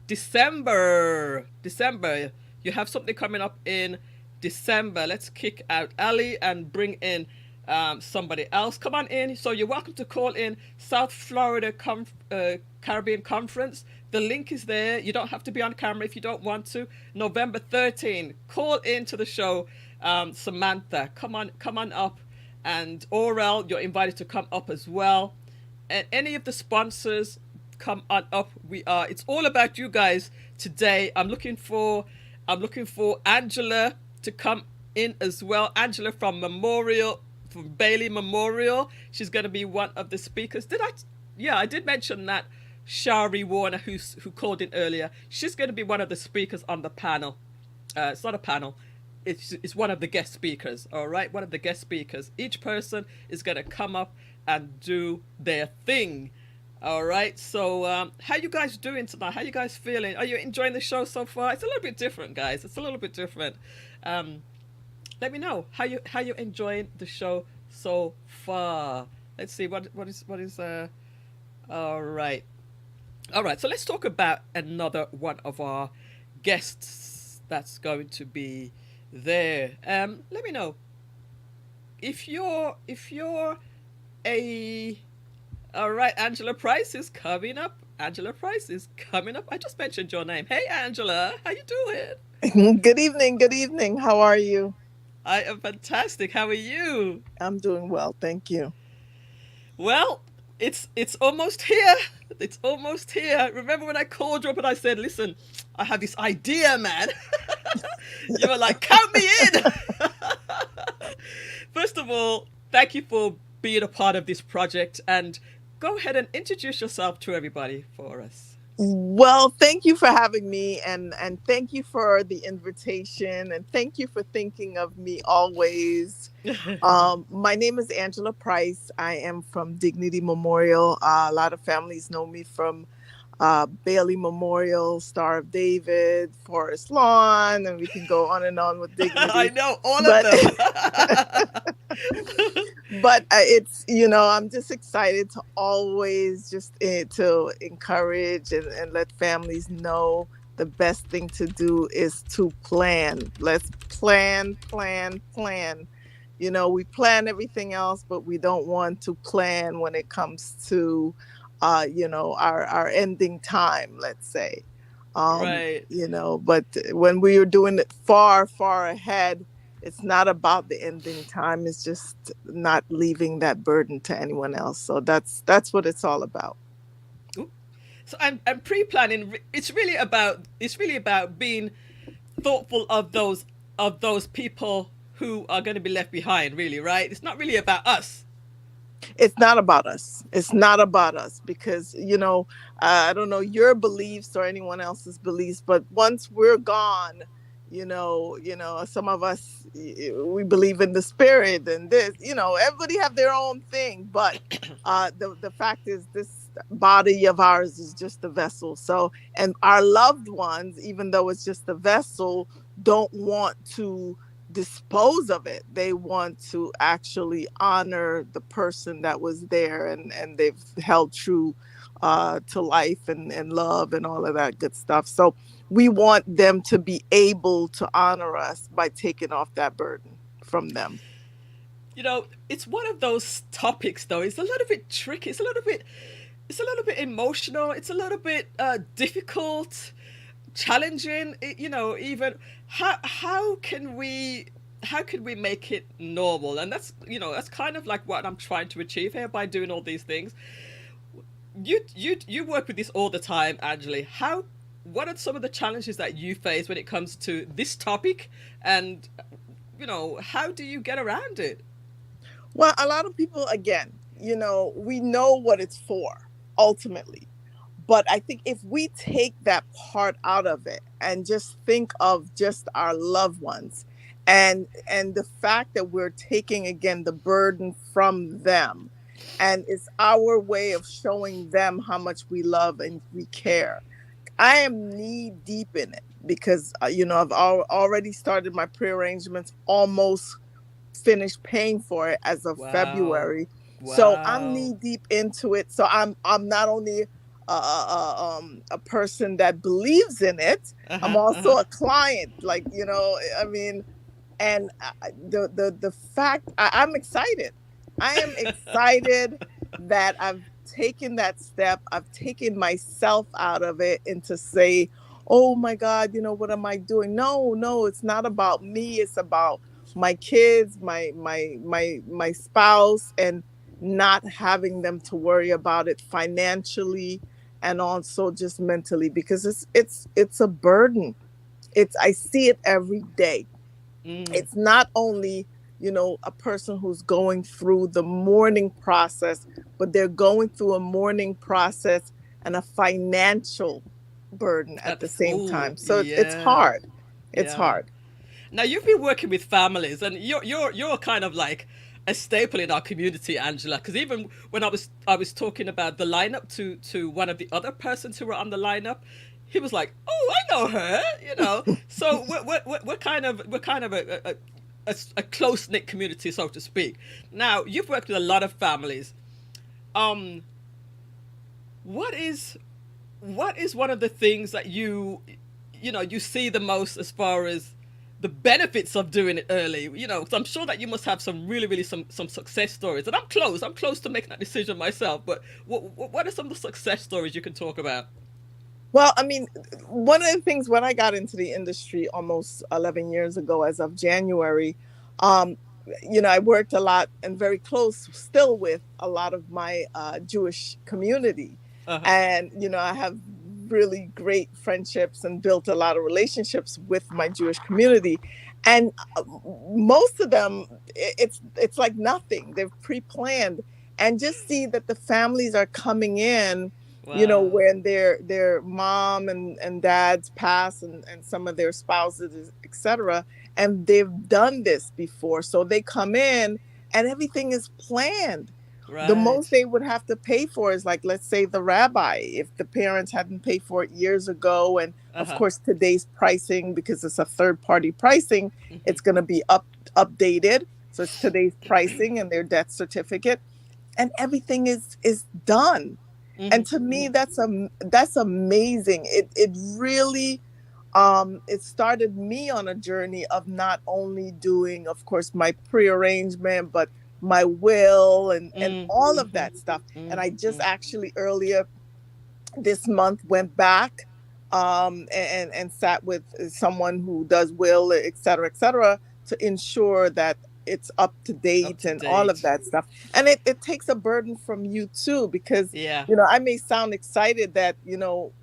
December. December. You have something coming up in December. Let's kick out Ali and bring in somebody else. Come on in. So you're welcome to call in South Florida Caribbean Conference. The link is there. You don't have to be on camera if you don't want to. November 13. Call in to the show. Samantha, come on up. And Orel, you're invited to come up as well. And any of the sponsors, come on up. It's all about you guys today. I'm looking for I'm looking for Angela to come in as well. Angela from Memorial, from Bailey Memorial. She's going to be one of the speakers. Did I? Yeah, I did mention that. Shari Warner, who called in earlier, she's going to be one of the speakers on the panel. It's not a panel. It's one of the guest speakers. All right, one of the guest speakers. Each person is going to come up and do their thing. All right. So, how you guys doing tonight? How you guys feeling? Are you enjoying the show so far? It's a little bit different, guys. It's a little bit different. Um, Let me know how you enjoying the show so far. Let's see what is. All right. All right. So let's talk about another one of our guests that's going to be there. Let me know if you're a. All right, Angela Price is coming up. Angela Price is coming up. I just mentioned your name. Hey, Angela, how you doing? Good evening. Good evening. How are you? I am fantastic. How are you? I'm doing well. Thank you. Well, it's almost here. It's almost here. Remember when I called you up and I said, "Listen, I have this idea, man." You were like, "Count me in." First of all, thank you for being a part of this project, and go ahead and introduce yourself to everybody for us. Well, thank you for having me and thank you for the invitation and thank you for thinking of me always. My name is Angela Price. I am from Dignity Memorial. A lot of families know me from Bailey Memorial, Star of David, Forest Lawn, and we can go on and on with I Dignity. know all of But them. but it's I'm just excited to always just to encourage and let families know the best thing to do is to plan. Let's plan. We plan everything else, but we don't want to plan when it comes to our ending time, let's say. Right. But when we are doing it far ahead, it's not about the ending time. It's just not leaving that burden to anyone else. So that's what it's all about. Ooh. So I'm pre-planning. It's really about being thoughtful of those people who are going to be left behind. Really, right? It's not really about us. It's not about us. It's not about us because I don't know your beliefs or anyone else's beliefs, but once we're gone, some of us we believe in the spirit and this. Everybody have their own thing, but the fact is this body of ours is just a vessel. So, and our loved ones, even though it's just a vessel, don't want to dispose of it. They want to actually honor the person that was there and they've held true to life and love and all of that good stuff. So we want them to be able to honor us by taking off that burden from them. It's one of those topics, though. It's a little bit tricky. It's a little bit emotional. It's a little bit difficult, challenging. Even how can we make it normal? And that's kind of like what I'm trying to achieve here by doing all these things. You work with this all the time, Angeli. What are some of the challenges that you face when it comes to this topic, and how do you get around it? Well, a lot of people, again, we know what it's for ultimately. But I think if we take that part out of it and just think of just our loved ones and the fact that we're taking again the burden from them, and it's our way of showing them how much we love and we care. I am knee deep in it because I've already started my pre-arrangements, almost finished paying for it as of Wow. February. So I'm Wow. knee deep into it. So I'm not only a person that believes in it, I'm Uh-huh. Uh-huh. also a client. Like I mean, and the fact I'm excited. I am excited that I've taken that step. I've taken myself out of it and to say, "Oh my God, what am I doing?" No, it's not about me. It's about my kids, my spouse, and not having them to worry about it financially and also just mentally because it's a burden. It's I see it every day. Mm, It's not only, a person who's going through the mourning process, but they're going through a mourning process and a financial burden at the same oh, time. So it's yeah, hard. It's yeah. hard. Now you've been working with families, and you're kind of like a staple in our community, Angela. Because even when I was talking about the lineup to one of the other persons who were on the lineup, he was like, "Oh, I know her," you know. So we're kind of a close knit community, so to speak. Now you've worked with a lot of families. Um, what is what is one of the things that you see the most as far as the benefits of doing it early? 'Cause I'm sure that you must have some really really some success stories, and I'm close to making that decision myself, but what are some of the success stories you can talk about? Well, I mean, one of the things when I got into the industry almost 11 years ago, as of January, um, I worked a lot and very close still with a lot of my Jewish community. Uh-huh. And, I have really great friendships and built a lot of relationships with my Jewish community. And most of them, it's like nothing. They've pre-planned, and just see that the families are coming in, Wow. when their mom and dads pass, and some of their spouses, etc. And they've done this before. So they come in and everything is planned. The most Right. they would have to pay for is, like, let's say the rabbi, if the parents hadn't paid for it years ago. And of Uh-huh. course, today's pricing, because it's a third party pricing, Hmm. it's going to be updated. So it's today's pricing and their death certificate, and everything is done. Hmm. And to me, Hmm. that's amazing. It really, it started me on a journey of not only doing, of course, my prearrangement, but my will and Mm. all of Hmm. that stuff. And Mm. I just Mm. actually earlier this month went back, and sat with someone who does will, et cetera, to ensure that it's up to Up date to and all of date. that stuff. And it takes a burden from you too, because Yeah. I may sound excited that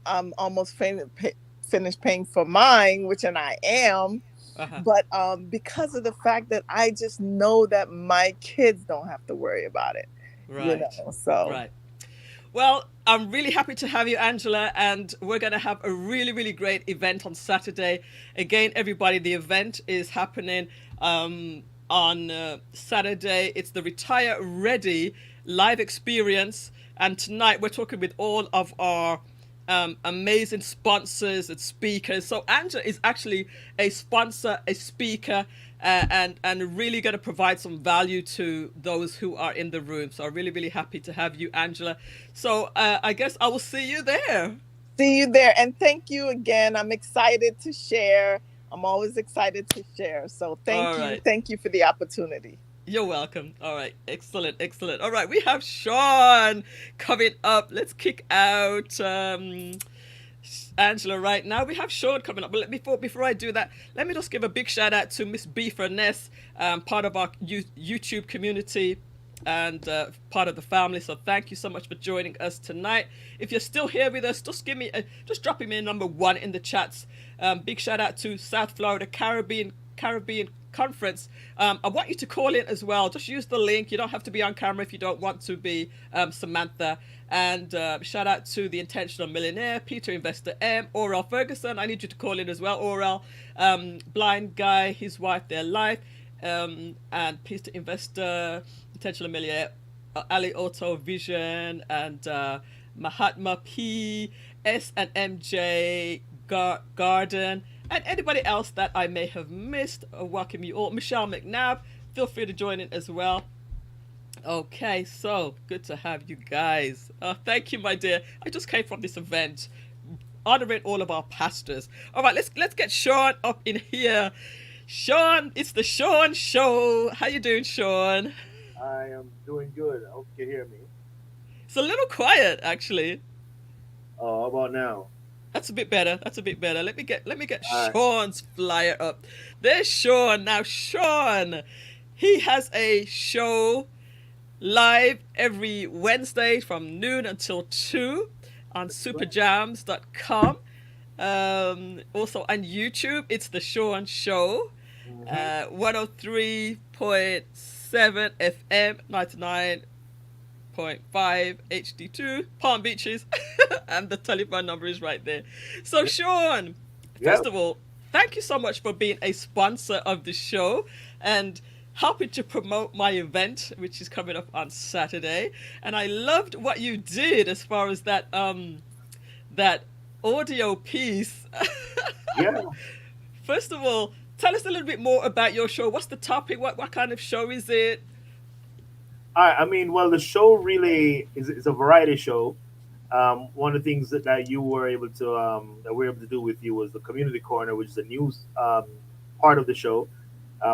I'm almost finished paying for mine, which, and I am, Uh-huh. but because of the fact that I just know that my kids don't have to worry about it, Right. so. Right. Well, I'm really happy to have you, Angela, and we're going to have a really, really great event on Saturday. Again, everybody, the event is happening on Saturday. It's the Retire Ready live experience, and tonight we're talking with all of our amazing sponsors and speakers. So Angela is actually a sponsor, a speaker, and really going to provide some value to those who are in the room. So I'm really really happy to have you, Angela. So I guess I will see you there. See you there. And thank you again. I'm excited to share. I'm always excited to share. So All thank you. right. Thank you for the opportunity. You're welcome. All right. Excellent. Excellent. All right. We have Sean coming up. Let's kick out Angela right now. We have Sean coming up. But before I do that, let me just give a big shout out to Miss B Furness, part of our YouTube community and part of the family. So thank you so much for joining us tonight. If you're still here with us, just drop me a number one in the chats. Big shout out to South Florida Caribbean Conference. I want you to call in as well. Just use the link. You don't have to be on camera if you don't want to be, Samantha. And shout out to the Intentional Millionaire, Peter Investor M, Oral Ferguson. I need you to call in as well, Oral. Blind Guy, his wife, their life. And Peter Investor, Intentional Millionaire, Ali Auto Vision, and Mahatma P, S and MJ Garden, and anybody else that I may have missed. Welcome you all. Michelle McNabb, feel free to join in as well. Okay, so good to have you guys. Thank you, my dear. I just came from this event, honoring all of our pastors. All right, let's get Sean up in here. Sean, it's the Sean Show. How you doing, Sean? I am doing good. I hope you can hear me. It's a little quiet, actually. Oh, how about now? That's a bit better. That's a bit better. Let me get All right. Sean's flyer up. There's Sean. Now Sean, he has a show live every Wednesday from noon until 2 on That's right. superjams.com. Also on YouTube, it's the Sean Show. Hmm. 103.7 FM, 99.5 HD2, Palm Beaches, and the telephone number is right there. So, Yeah. Sean, Yeah. first of all, thank you so much for being a sponsor of the show and helping to promote my event, which is coming up on Saturday. And I loved what you did as far as that audio piece. Yeah. First of all, tell us a little bit more about your show. What's the topic? What kind of show is it? I mean, well, the show really is a variety show. One of the things that you were able to that we were able to do with you was the community corner, which is a news part of the show,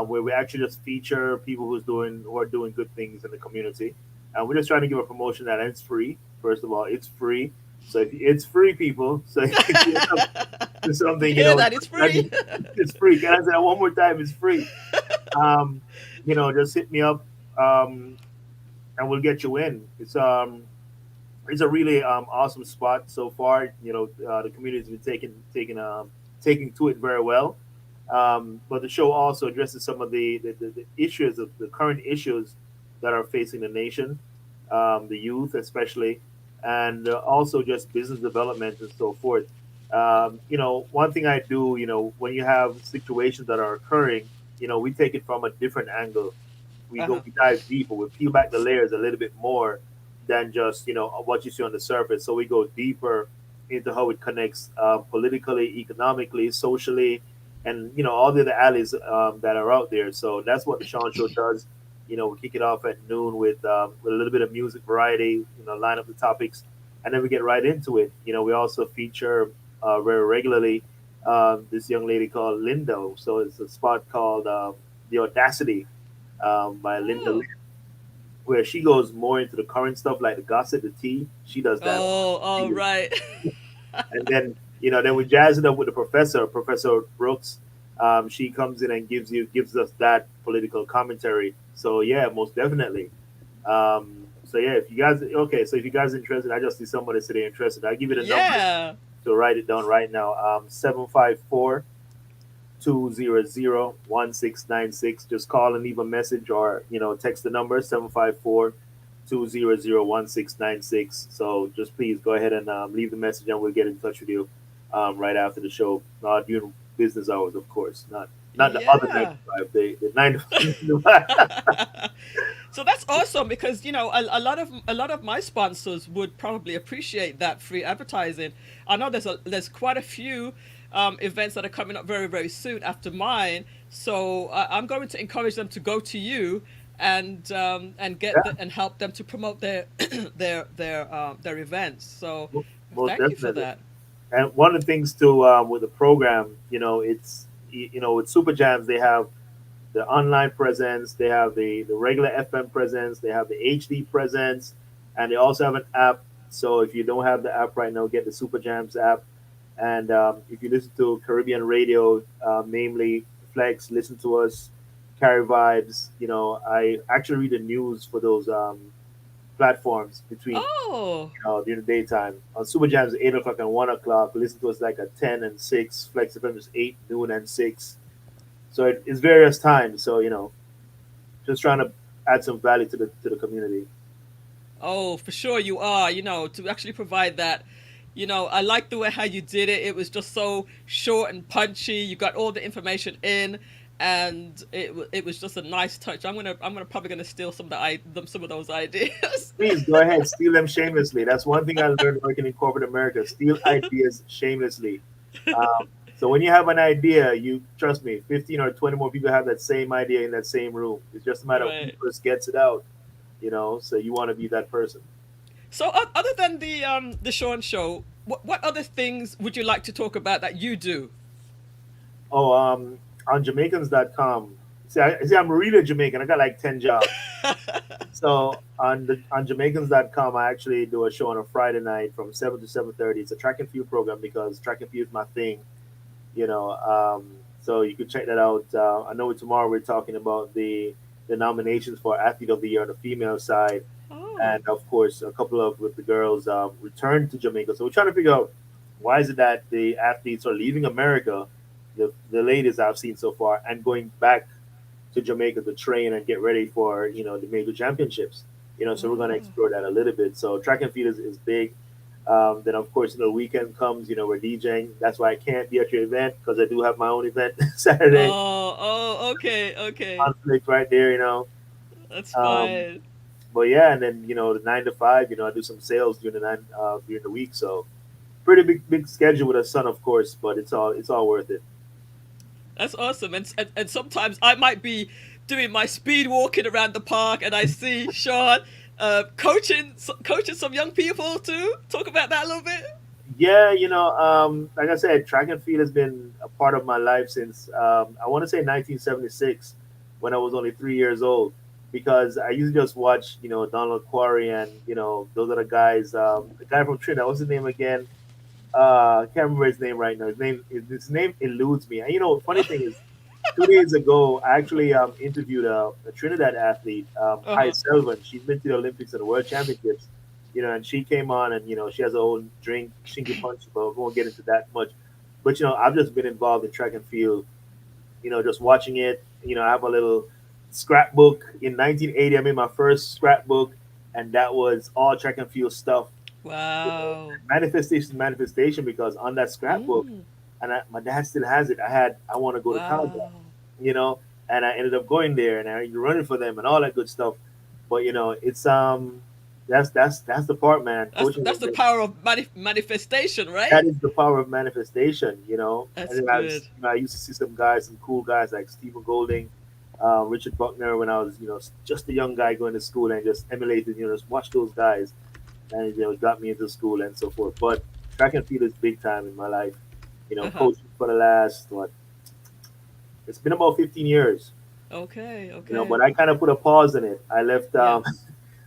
where we actually just feature people who are doing good things in the community. And we're just trying to give a promotion that it's free. First of all, it's free. So if it's free, people. So if you're up to You something, hear that? It's free. it's free. Can I say that one more time? It's free. Um, just hit me up, um, and we'll get you in. It's a really awesome spot so far. The community's been taking to it very well. But the show also addresses some of the issues of the current issues that are facing the nation, the youth especially, and also just business development and so forth. One thing I do, when you have situations that are occurring, we take it from a different angle. Uh-huh. We dive deeper, we peel back the layers a little bit more than just what you see on the surface. So we go deeper into how it connects politically, economically, socially, and all the other alleys that are out there. So that's what the Sean Show does. We kick it off at noon with a little bit of music variety. Line up the topics, and then we get right into it. We also feature very regularly this young lady called Lindo. So it's a spot called The Audacity by Linda, Oh. where she goes more into the current stuff like the gossip, the tea. She does that. Oh, all right. And then we jazz it up with the professor, Professor Brooks. She comes in and gives us that political commentary. So yeah, most definitely. So yeah, if you guys are interested, I just see somebody say they're interested. I give you the number Yeah. to write it down right now. 754-200-1696. Just call and leave a message, or text the number 754-200-1696. So just please go ahead and leave the message, and we'll get in touch with you right after the show, during business hours, of course, not the other nine Yeah. to five, the 9 to 5. So that's awesome because a lot of my sponsors would probably appreciate that free advertising. I know there's quite a few events that are coming up very very soon after mine. So I'm going to encourage them to go to you and Yeah, and help them to promote their their events. So most thank you for definitely. that. And one of the things too, with the program, it's with Super Jams, they have the online presence, they have the regular FM presence, they have the HD presence, and they also have an app. So if you don't have the app right now, get the Super Jams app. And if you listen to Caribbean radio, namely Flex, listen to us, Carry Vibes. I actually read the news for those platforms between Oh. during the daytime. On Super Jams, 8 o'clock and 1 o'clock. Listen to us like at 10 and 6. Flex FM is 8, noon, and 6. So it's various times. So just trying to add some value to the community. Oh, for sure you are. To actually provide that. I like the way how you did it. It was just so short and punchy. You got all the information in, and it was just a nice touch. I'm gonna probably gonna steal some of those ideas. Please go ahead, steal them shamelessly. That's one thing I learned working in corporate America: steal ideas shamelessly. So when you have an idea, you trust me, 15 or 20 more people have that same idea in that same room. It's just a matter of who Right. first gets it out. So you want to be that person. So other than the Sean show, what other things would you like to talk about that you do? Oh, on Jamaicans.com. I'm really Jamaican. I got like 10 jobs. So on Jamaicans.com, I actually do a show on a Friday night from 7 to 7:30. It's a track and field program because track and field is my thing. So you can check that out. I know tomorrow we're talking about the nominations for Athlete of the Year on the female side, Oh. and of course a couple of with the girls return to Jamaica. So we're trying to figure out Why is it that the athletes are leaving America, the latest I've seen so far, and going back to Jamaica to train and get ready for the major championships? So we're going to Oh, explore that a little bit. So track and field is big. Then of course the weekend comes. We're DJing. That's why I can't be at your event because I do have my own event Saturday. okay, okay. Conflict right there. That's Um, fine. but yeah, and then the 9 to 5. I do some sales during the week. So pretty big schedule with a son, of course. But it's all worth it. That's awesome. And sometimes I might be doing my speed walking around the park, and I see Sean coaching some young people too. Talk about that a little bit. Yeah, like I said, track and field has been a part of my life since I want to say 1976, when I was only 3 years old. Because I used to just watch, Donald Quarry and those other guys. The guy from Trinidad, what's his name again? I can't remember his name right now. His name eludes me. And funny thing is, 2 days ago, I actually interviewed a Trinidad athlete, Uh Kai huh. Selvin. She's been to the Olympics and the World Championships, and she came on and she has her own drink, Shinky Punch, but we won't get into that much. But I've just been involved in track and field, just watching it. I have a little scrapbook. In 1980, I made my first scrapbook, and that was all track and field stuff. Wow. Manifestation, because on that scrapbook, Mm, and my dad still has it. I want to go to Canada, wow. you know, and I ended up going there and I running for them and all that good stuff. But it's that's the part, man. Coaching That's is the power of manifestation, right? that is the power of manifestation. And That's then good. I used to see some cool guys like Stephen Golding, Richard Buckner when I was just a young guy going to school and just emulated, just watch those guys, and it got me into school and so forth. But track and field is big time in my life. Uh huh. Coaching for the last what? It's been about 15 years. Okay. But Okay. I kind of put a pause in it. I left. Yeah.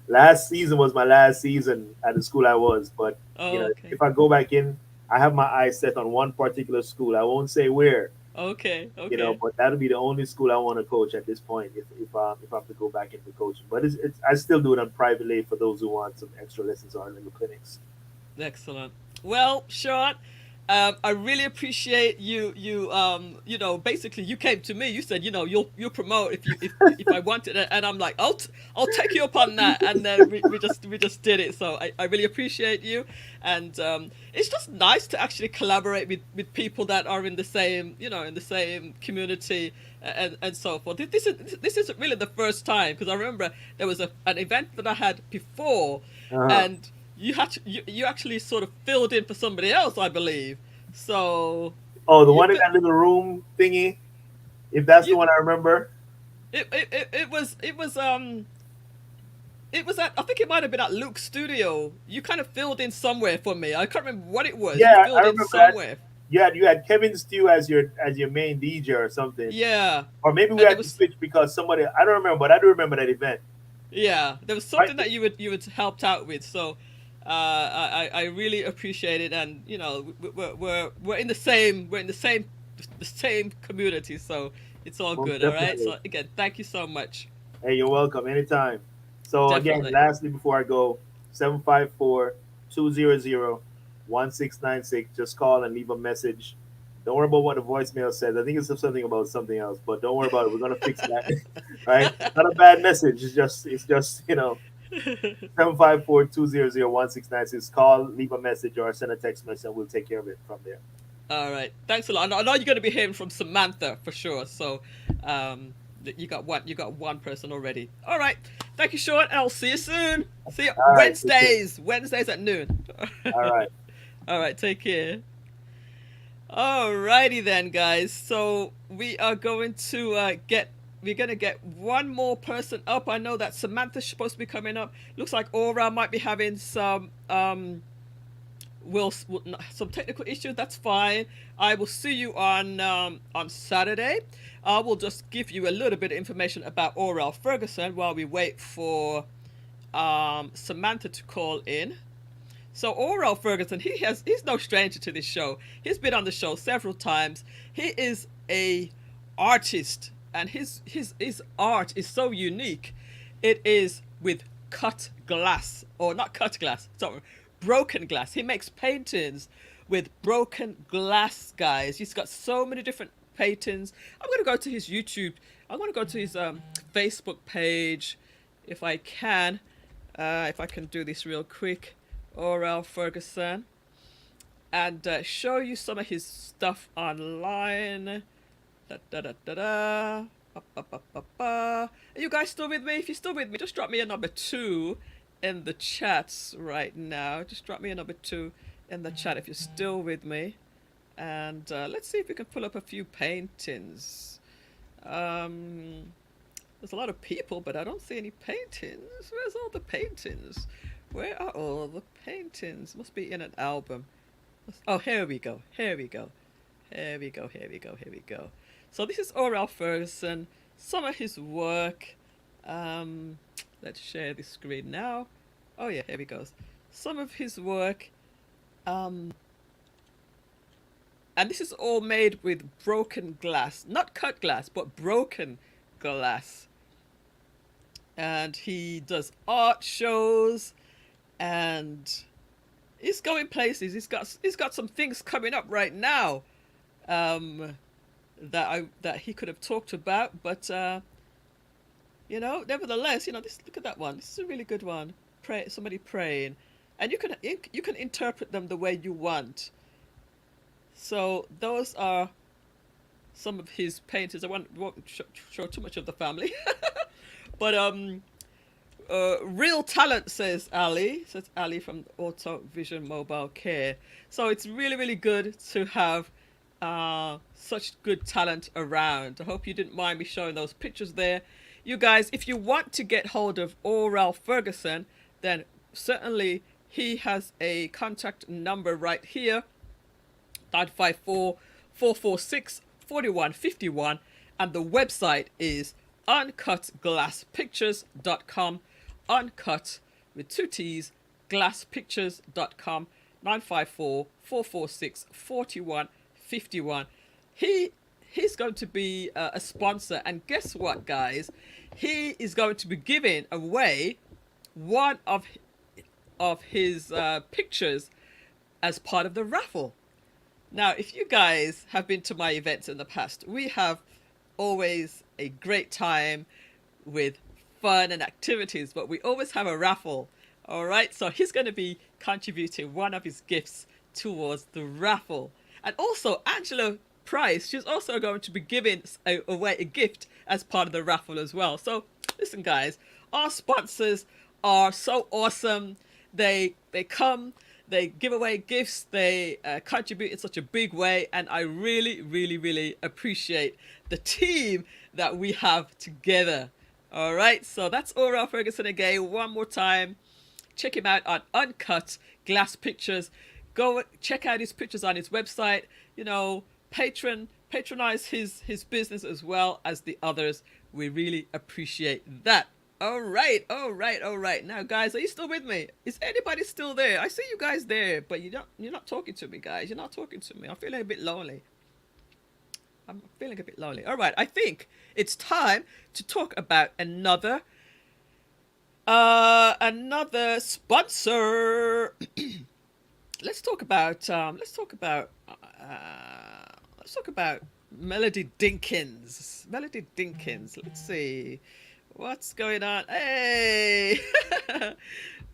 Last season was my last season at the school I was. But Okay. if I go back in, I have my eyes set on one particular school. I won't say where. Okay. Okay. But that'll be the only school I want to coach at this point. If I have to go back into coaching, but it's I still do it on privately for those who want some extra lessons or little clinics. Excellent. Well, Sean, I really appreciate basically you came to me. You said, you'll promote if I wanted it, and I'm like, I'll take you up on that, and then we just did it. So I really appreciate you, and it's just nice to actually collaborate with people that are in the same community, and so forth. This isn't really the first time, because I remember there was an event that I had before, Uh-huh. and you actually sort of filled in for somebody else, I believe. So Oh, the you one in fi- that little room thingy. If that's the you one I remember. it was at, I think it might have been at Luke's studio. You kind of filled in somewhere for me. I can't remember what it was. You Yeah, I filled in remember that. somewhere. You had Kevin Stew as your main DJ or something, Yeah, or maybe we and it had to was switch because somebody I don't remember, but I do remember that event. yeah, there was Right? something that you would helped out with. So I really appreciate it, and we're in the same community, so it's all Most good. All right. definitely. So again, thank you so much. Hey, you're welcome anytime. So again, Definitely. lastly before I go, 754-200-1696. Just call and leave a message. Don't worry about what the voicemail says. I think it's something about something else, but don't worry about it. We're gonna fix that. Right? Not a bad message. It's just 754-200-1696. Call, leave a message, or send a text message, and we'll take care of it from there. All right. Thanks a lot. I know you're going to be hearing from Samantha for sure. So, you got one person already. All right. Thank you, Sean. I'll see you soon. See you All right, take care. Wednesdays at noon. All right. All right. Take care. Alrighty then, guys. So we're gonna get one more person up. I know that Samantha's supposed to be coming up. Looks like Aura might be having some technical issues. That's fine. I will see you on Saturday. I will just give you a little bit of information about Oral Ferguson while we wait for Samantha to call in. So Oral Ferguson, he's no stranger to this show. He's been on the show several times. He is a artist, and his art is so unique. It is with cut glass, or not cut glass, sorry, broken glass. He makes paintings with broken glass, guys. He's got so many different paintings. I'm going to go to his YouTube. I'm going to go to his Facebook page if I can. If I can do this real quick. Orel Ferguson. And show you some of his stuff online. Da, da, da, da, da. Ba, ba, ba, ba, ba. Are you guys still with me? If you're still with me, just drop me a number 2 in the chats right now. Just drop me a number 2 in the chat if you're still with me. And let's see if we can pull up a few paintings. There's a lot of people, but I don't see any paintings. Where's all the paintings? Where are all the paintings? Must be in an album. Oh, here we go. Here we go. Here we go. Here we go. Here we go. So this is Orel Ferguson. Some of his work. Let's share the screen now. Oh yeah, here we go. Some of his work. And this is all made with broken glass. Not cut glass, but broken glass. And he does art shows. And he's going places. He's got some things coming up right now. That he could have talked about, but you know, nevertheless, you know, look at that one. This is a really good one. Somebody praying, and you can interpret them the way you want. So those are some of his paintings. I won't show too much of the family, but real talent, says Ali from Auto Vision Mobile Care. So it's really, really good to have such good talent around. I hope you didn't mind me showing those pictures there. You guys, if you want to get hold of Orel Ferguson, then certainly he has a contact number right here, 954-446-4151, and the website is uncutglasspictures.com, uncut with 2 T's, glasspictures.com, 954-446-4151. He's going to be a sponsor, and guess what, guys? He is going to be giving away one of his pictures as part of the raffle. Now, if you guys have been to my events in the past, we have always a great time with fun and activities, but we always have a raffle. All right, so he's going to be contributing one of his gifts towards the raffle. And also, Angela Price, she's also going to be giving away a gift as part of the raffle as well. So, listen, guys, our sponsors are so awesome. They come, they give away gifts, they contribute in such a big way, and I really, really, really appreciate the team that we have together. All right, so that's Orel Ferguson again. One more time, check him out on Uncut Glass Pictures. Go check out his pictures on his website. You know, patronize his business as well as the others. We really appreciate that. All right. Now, guys, are you still with me? Is anybody still there? I see you guys there, but you're not talking to me, guys. You're not talking to me. I'm feeling a bit lonely. All right, I think it's time to talk about another sponsor. Let's talk about Melody Dinkins. Let's see what's going on. Hey,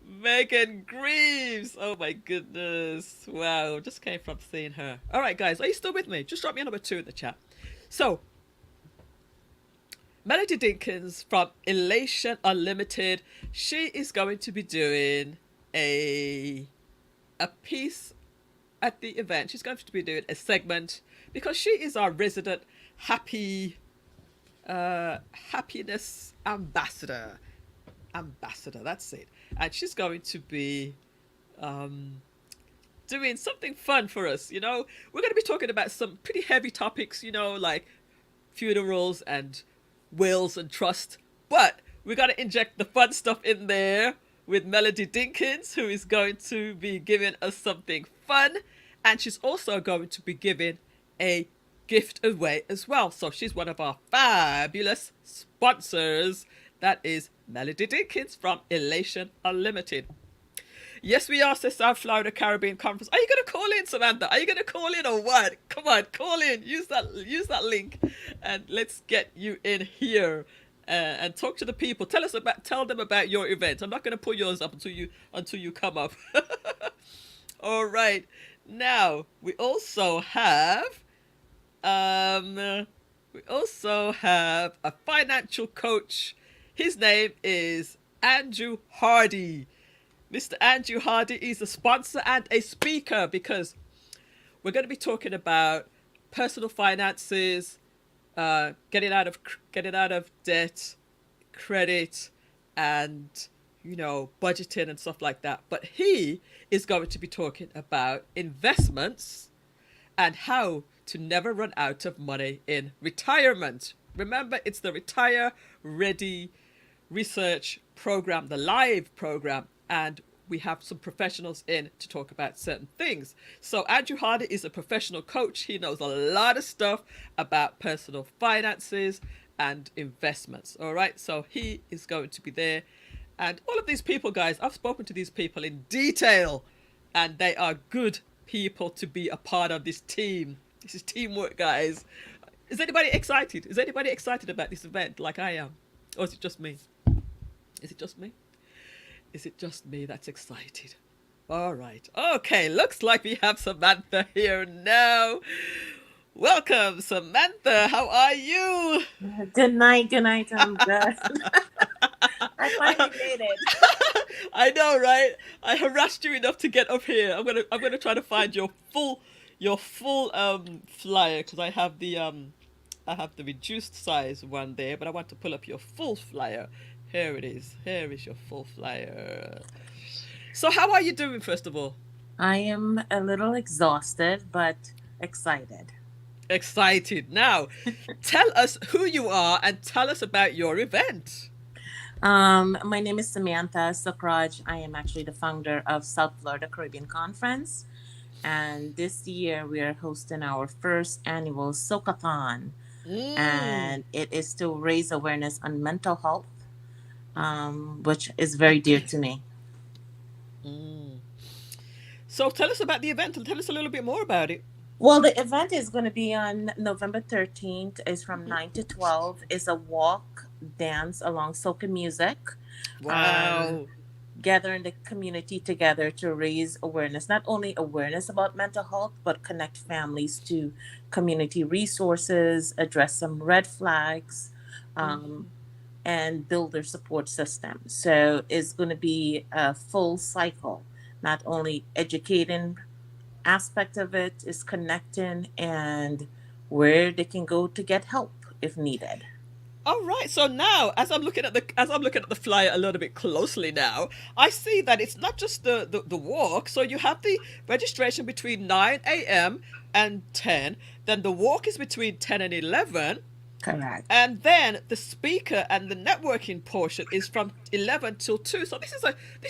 Megan Greaves. Oh my goodness! Wow, just came from seeing her. All right, guys, are you still with me? Just drop me a number 2 in the chat. So, Melody Dinkins from Elation Unlimited. She is going to be doing a piece at the event. She's going to be doing a segment because she is our resident happiness ambassador. That's it. And she's going to be doing something fun for us. You know, we're going to be talking about some pretty heavy topics, you know, like funerals and wills and trust, but we got to inject the fun stuff in there with Melody Dinkins, who is going to be giving us something fun, and she's also going to be giving a gift away as well. So she's one of our fabulous sponsors. That is Melody Dinkins from Elation Unlimited. Yes, we are the South Florida Caribbean Conference. Are you gonna call in, Samantha? Are you gonna call in or what? Come on, call in. Use that link, and let's get you in here. And talk to the people. Tell them about your event. I'm not gonna pull yours up until you come up. All right. Now we also have a financial coach. His name is Andrew Hardy. Mr. Andrew Hardy is a sponsor and a speaker because we're going to be talking about personal finances, getting out of debt, credit, and budgeting and stuff like that. But he is going to be talking about investments and how to never run out of money in retirement. Remember, it's the Retire Ready research program, the live program, and we have some professionals in to talk about certain things. So Andrew Hardy is a professional coach. He knows a lot of stuff about personal finances and investments. All right, so he is going to be there. And all of these people, guys, I've spoken to these people in detail, and they are good people to be a part of this team. This is teamwork, guys. Is anybody excited? Is anybody excited about this event like I am? Or is it just me? Is it just me? Is it just me that's excited? All right. Okay, looks like we have Samantha here now. Welcome, Samantha. How are you? Good night. Good night. I'm good. I finally made it. I know, right? I harassed you enough to get up here. I'm gonna try to find your full flyer because I have the reduced size one there, but I want to pull up your full flyer. Here it is. Here is your full flyer. So how are you doing, first of all? I am a little exhausted, but excited. Excited. Now, tell us who you are and tell us about your event. My name is Samantha Sukraj. I am actually the founder of South Florida Caribbean Conference. And this year we are hosting our first annual Socathon. And it is to raise awareness on mental health, which is very dear to me. So tell us about the event and tell us a little bit more about it. Well, the event is going to be on November 13th. It's from 9 to 12. It's a walk, dance along soca music. Wow. Gathering the community together to raise awareness, not only awareness about mental health, but connect families to community resources, address some red flags, and build their support system. So it's going to be a full cycle, not only educating aspect of it is connecting and where they can go to get help if needed. All right. So now, as I'm looking at the flyer a little bit closely now, I see that it's not just the walk. So you have the registration between 9 a.m. and 10. Then the walk is between 10 and 11. Correct. And then the speaker and the networking portion is from 11 till 2. So this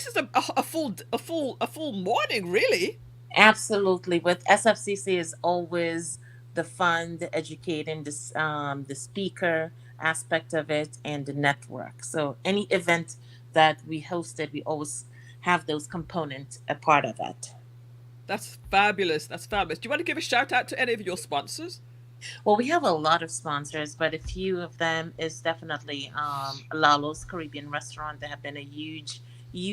is a full morning, really. Absolutely. With SFCC is always the fun, the educating, the speaker aspect of it, and the network. So any event that we hosted, we always have those components a part of it. That's fabulous. That's fabulous. Do you want to give a shout out to any of your sponsors? Well, we have a lot of sponsors, but a few of them is definitely Lalo's Caribbean Restaurant. They have been a huge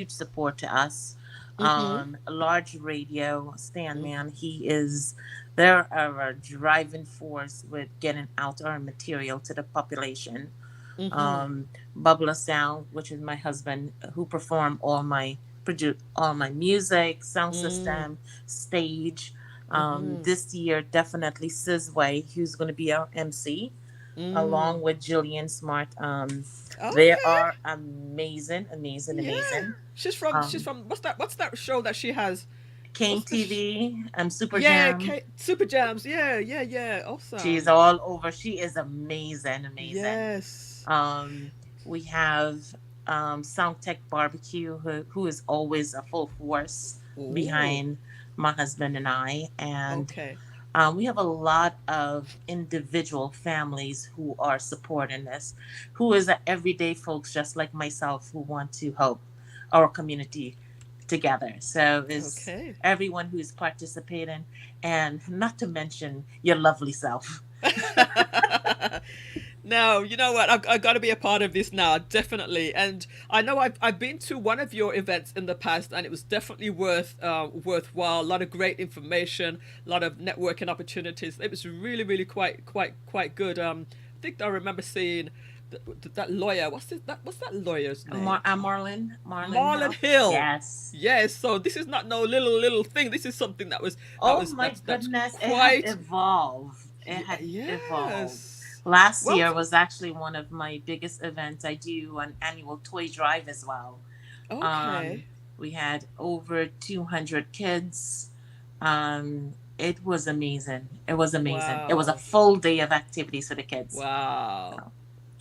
support to us. Large Radio, Stan Man, they're a driving force with getting out our material to the population. Bubble Sound, which is my husband, who produce all my music, sound system, stage. This year, definitely Sizway, who's going to be our MC, along with Jillian Smart. They are amazing. She's from what's that show that she has? King TV, Super Jam. Jam. Super Jams. Yeah. Awesome. She's all over. She is amazing. Yes. We have Sound Tech Barbecue, who is always a full force behind my husband and I. And we have a lot of individual families who are supporting this, who is everyday folks just like myself who want to help our community together. So is Okay. everyone who's participating, and not to mention your lovely self. No, you know what? I've got to be a part of this now, definitely. And I know I've been to one of your events in the past, and it was definitely worthwhile. A lot of great information, a lot of networking opportunities. It was really, really quite good. I think I remember seeing that lawyer. What's that lawyer's name? Marlon Marlon Hill. Hill. Yes. Yes. So this is not no little thing. This is something Oh my that's goodness, it had quite. evolved. It had evolved. Yes. Last Well. year was actually one of my biggest events. I do an annual toy drive as well. Okay. We had over 200 kids. It was amazing. It was amazing. It was a Wow. full day of activities for the kids. Wow. So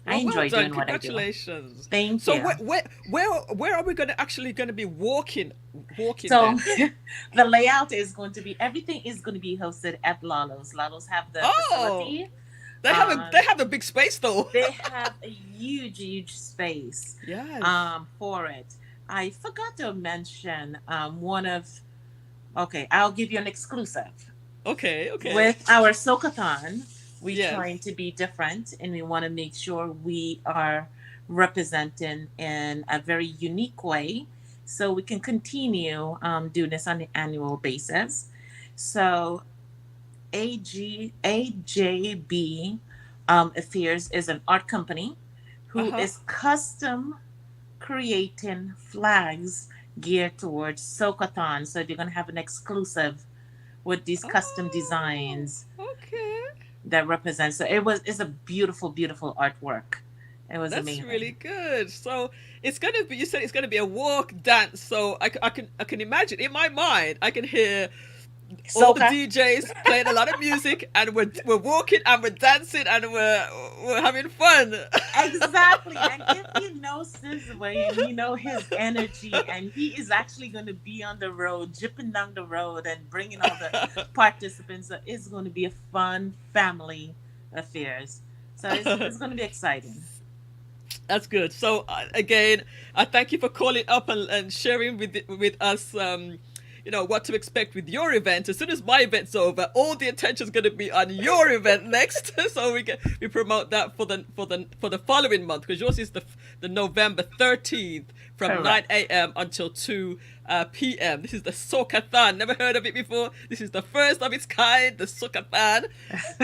I Well enjoy done. doing what I do. Congratulations. Thank So you. where are we gonna be walking So then? the layout is going to be, everything is going to be hosted at Lalo's. Lalo's have the Oh, facility. they have a big space though. They have a huge space Yes. for it. I forgot to mention okay, I'll give you an exclusive. Okay. With our Sokathon, we're Yes. trying to be different, and we want to make sure we are representing in a very unique way so we can continue doing this on an annual basis. So AJB Affairs is an art company who Uh-huh. is custom creating flags geared towards Sokathon. So they're going to have an exclusive with these custom designs Okay. that represent. So it's a beautiful artwork. It was That's amazing. really good. So it's gonna be. You said it's gonna be a walk dance. So I can imagine in my mind. I can hear all the Soca. DJs playing a lot of music, and we're walking and we're dancing and we're having fun. Exactly. And if you know Sizway and you know his energy, and he is actually going to be on the road, jipping down the road and bringing all the participants, so it's going to be a fun family affairs. So it's going to be exciting. That's good. So again, I thank you for calling up and sharing with us. What to expect with your event. As soon as my event's over, all the attention's going to be on your event next. So we promote that for the following month, because yours is the November 13th from Correct. 9 a.m. until 2 p.m. This is the Sokathon. Never heard of it before. This is the first of its kind, the Sokathon.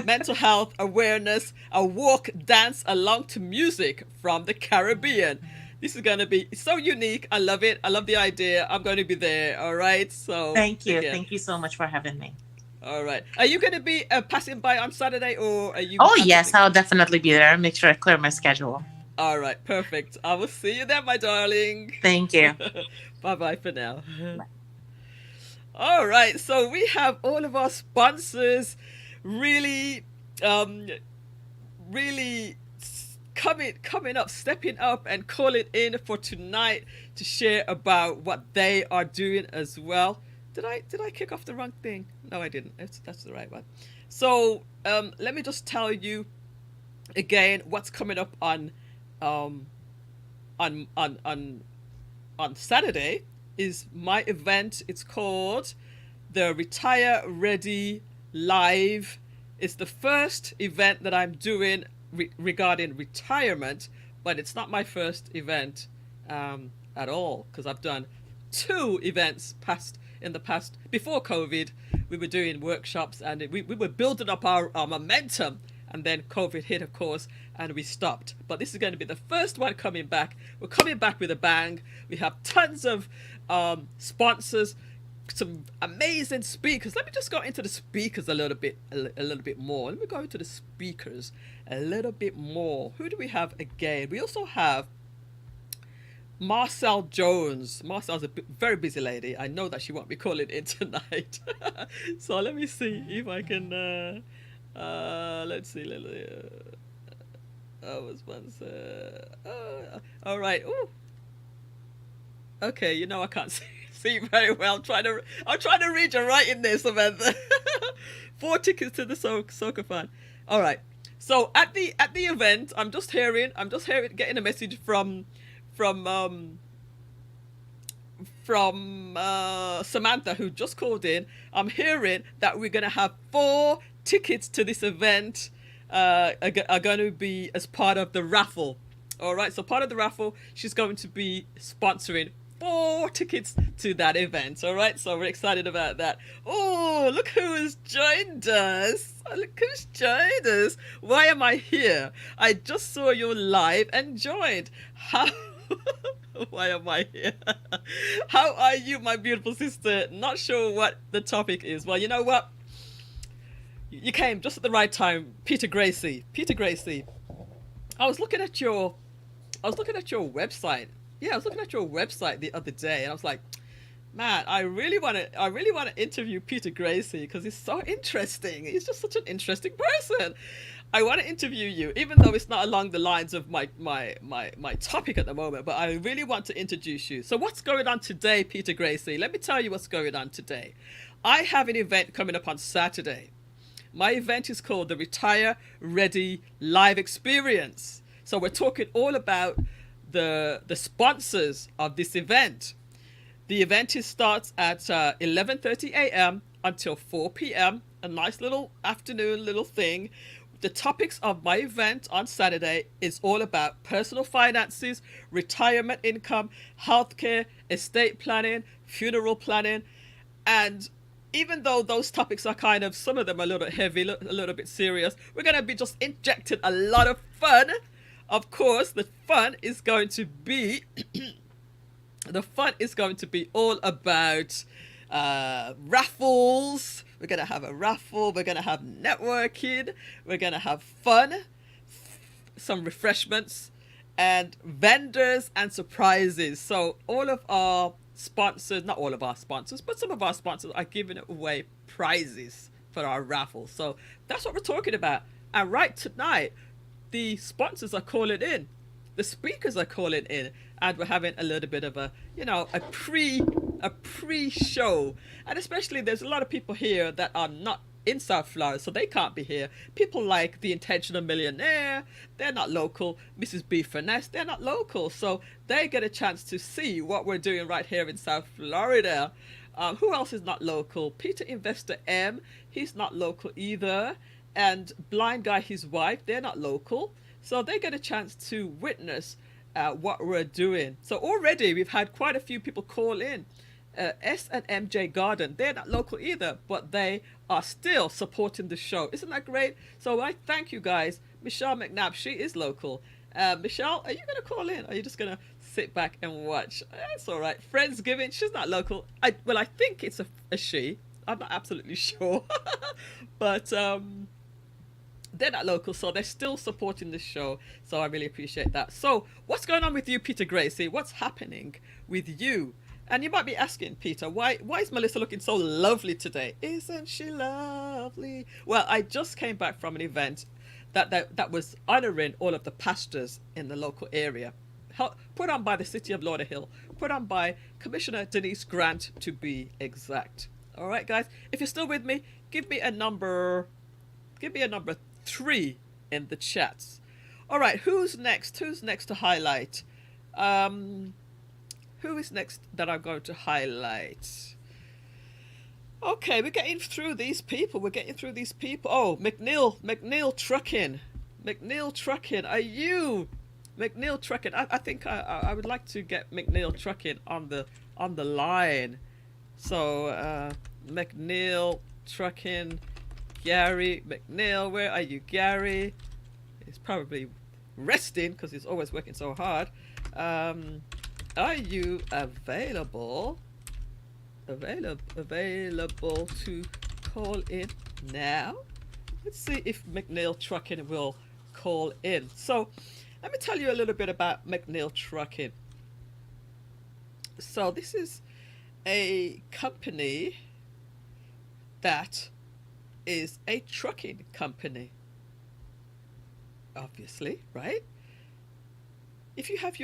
Mental health awareness, a walk, dance along to music from the Caribbean. This is going to be so unique. I love it. I love the idea. I'm going to be there. All right. So Thank you. again, Thank you so much for having me. all right. Are you going to be passing by on Saturday, or are you? Oh, yes, I'll definitely be there. Make sure I clear my schedule. All right. Perfect. I will see you there, my darling. Thank you. Bye for now. All right. So we have all of our sponsors really, really coming up, stepping up and calling in for tonight to share about what they are doing as well. Did I kick off the wrong thing? No, I didn't. That's the right one. So let me just tell you again what's coming up on Saturday is my event. It's called the Retire Ready Live. It's the first event that I'm doing regarding retirement, but it's not my first event at all, because I've done 2 events in the past. Before COVID, we were doing workshops, and we were building up our momentum, and then COVID hit, of course, and we stopped. But this is going to be the first one coming back. We're coming back with a bang. We have tons of sponsors, some amazing speakers. Let me just go into the speakers a little bit more. Let me go into the speakers a little bit more. Who do we have again? We also have Marcel Jones. Marcel's a very busy lady. I know that she won't be calling in tonight. So let me see if I can let's see. All right. Ooh. Okay, I can't see very well. I'm trying to read you right in there, Samantha. 4 tickets to the Socathon. All right. So at the event, I'm just getting a message from from Samantha, who just called in. I'm hearing that we're going to have 4 tickets to this event are going to be as part of the raffle. All right, so part of the raffle, she's going to be sponsoring 4 tickets to that event. All right, so we're excited about that. Oh, look who has joined us. Look who's joined us. Why am I here? I just saw you live and joined. How? Why am I here? How are you, my beautiful sister? Not sure what the topic is. Well, you know what? You came just at the right time. Peter Gracie. Peter Gracie. I was looking at your website. Yeah, I was looking at your website the other day and I was like, man, I really want to interview Peter Gracie because he's so interesting. He's just such an interesting person. I want to interview you, even though it's not along the lines of my topic at the moment, but I really want to introduce you. So what's going on today, Peter Gracie? Let me tell you what's going on today. I have an event coming up on Saturday. My event is called the Retire Ready Live Experience. So we're talking all about the sponsors of this event. The event starts at 11:30 a.m. until 4 p.m. A nice little afternoon little thing. The topics of my event on Saturday is all about personal finances, retirement income, healthcare, estate planning, funeral planning. And even though those topics are kind of, some of them are a little heavy, a little bit serious, we're going to be just injecting a lot of fun. Of course, the fun is going to be all about raffles. We're going to have a raffle. We're going to have networking. We're going to have fun, some refreshments, and vendors and surprises. So all of our sponsors, not all of our sponsors, but some of our sponsors are giving away prizes for our raffle. So that's what we're talking about. And right tonight, the sponsors are calling in. The speakers are calling in, and we're having a little bit of a pre-show. And especially there's a lot of people here that are not in South Florida, so they can't be here. People like the Intentional Millionaire, they're not local. Mrs. B Finesse, they're not local, so they get a chance to see what we're doing right here in South Florida. Who else is not local? Peter Investor M, he's not local either. And Blind Guy, his wife, they're not local. So they get a chance to witness what we're doing. So already we've had quite a few people call in. S and MJ Garden, they're not local either, but they are still supporting the show. Isn't that great? So I thank you guys. Michelle McNabb, she is local. Michelle, are you going to call in? Or are you just going to sit back and watch? That's all right. Friendsgiving, she's not local. I think it's a she. I'm not absolutely sure. But they're not local, so they're still supporting the show. So I really appreciate that. So what's going on with you, Peter Gracie? What's happening with you? And you might be asking, Peter, why is Melissa looking so lovely today? Isn't she lovely? Well, I just came back from an event that was honoring all of the pastors in the local area, put on by the City of Lauderhill, put on by Commissioner Denise Grant, to be exact. All right, guys, if you're still with me, give me a number 3 in the chats. All right, who's next? Who's next to highlight? Who is next that I'm going to highlight? Okay, we're getting through these people. Oh, McNeil Trucking. McNeil Trucking, are you? McNeil Trucking, I think I would like to get McNeil Trucking on the line. So, McNeil Trucking, Gary McNeil, where are you, Gary? He's probably resting because he's always working so hard. Are you available to call in now? Let's see if McNeil Trucking will call in. So let me tell you a little bit about McNeil Trucking. So this is a company that is a trucking company, obviously, right? If you have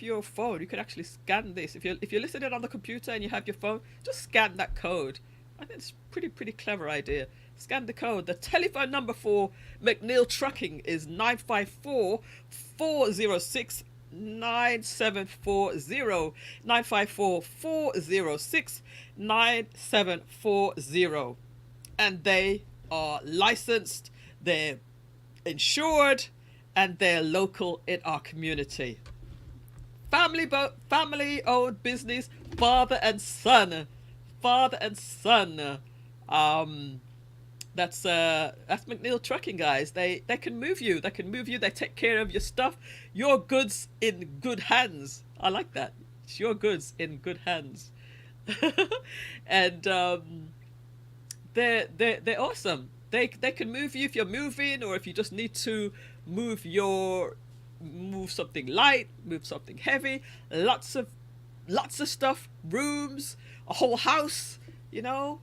your phone, you can actually scan this. If you're listening on the computer and you have your phone, just scan that code. I think it's pretty clever idea. Scan the code. The telephone number for McNeil Trucking is 954-406 9740 954 406 9740, and they are licensed, they're insured, and they're local in our community. Family owned business, father and son. Father and son. That's McNeil Trucking, guys. They can move you. They can move you. They take care of your stuff. Your goods in good hands. I like that. It's your goods in good hands. And they're awesome. They can move you if you're moving, or if you just need to move something light, move something heavy. Lots of stuff, rooms, a whole house, you know.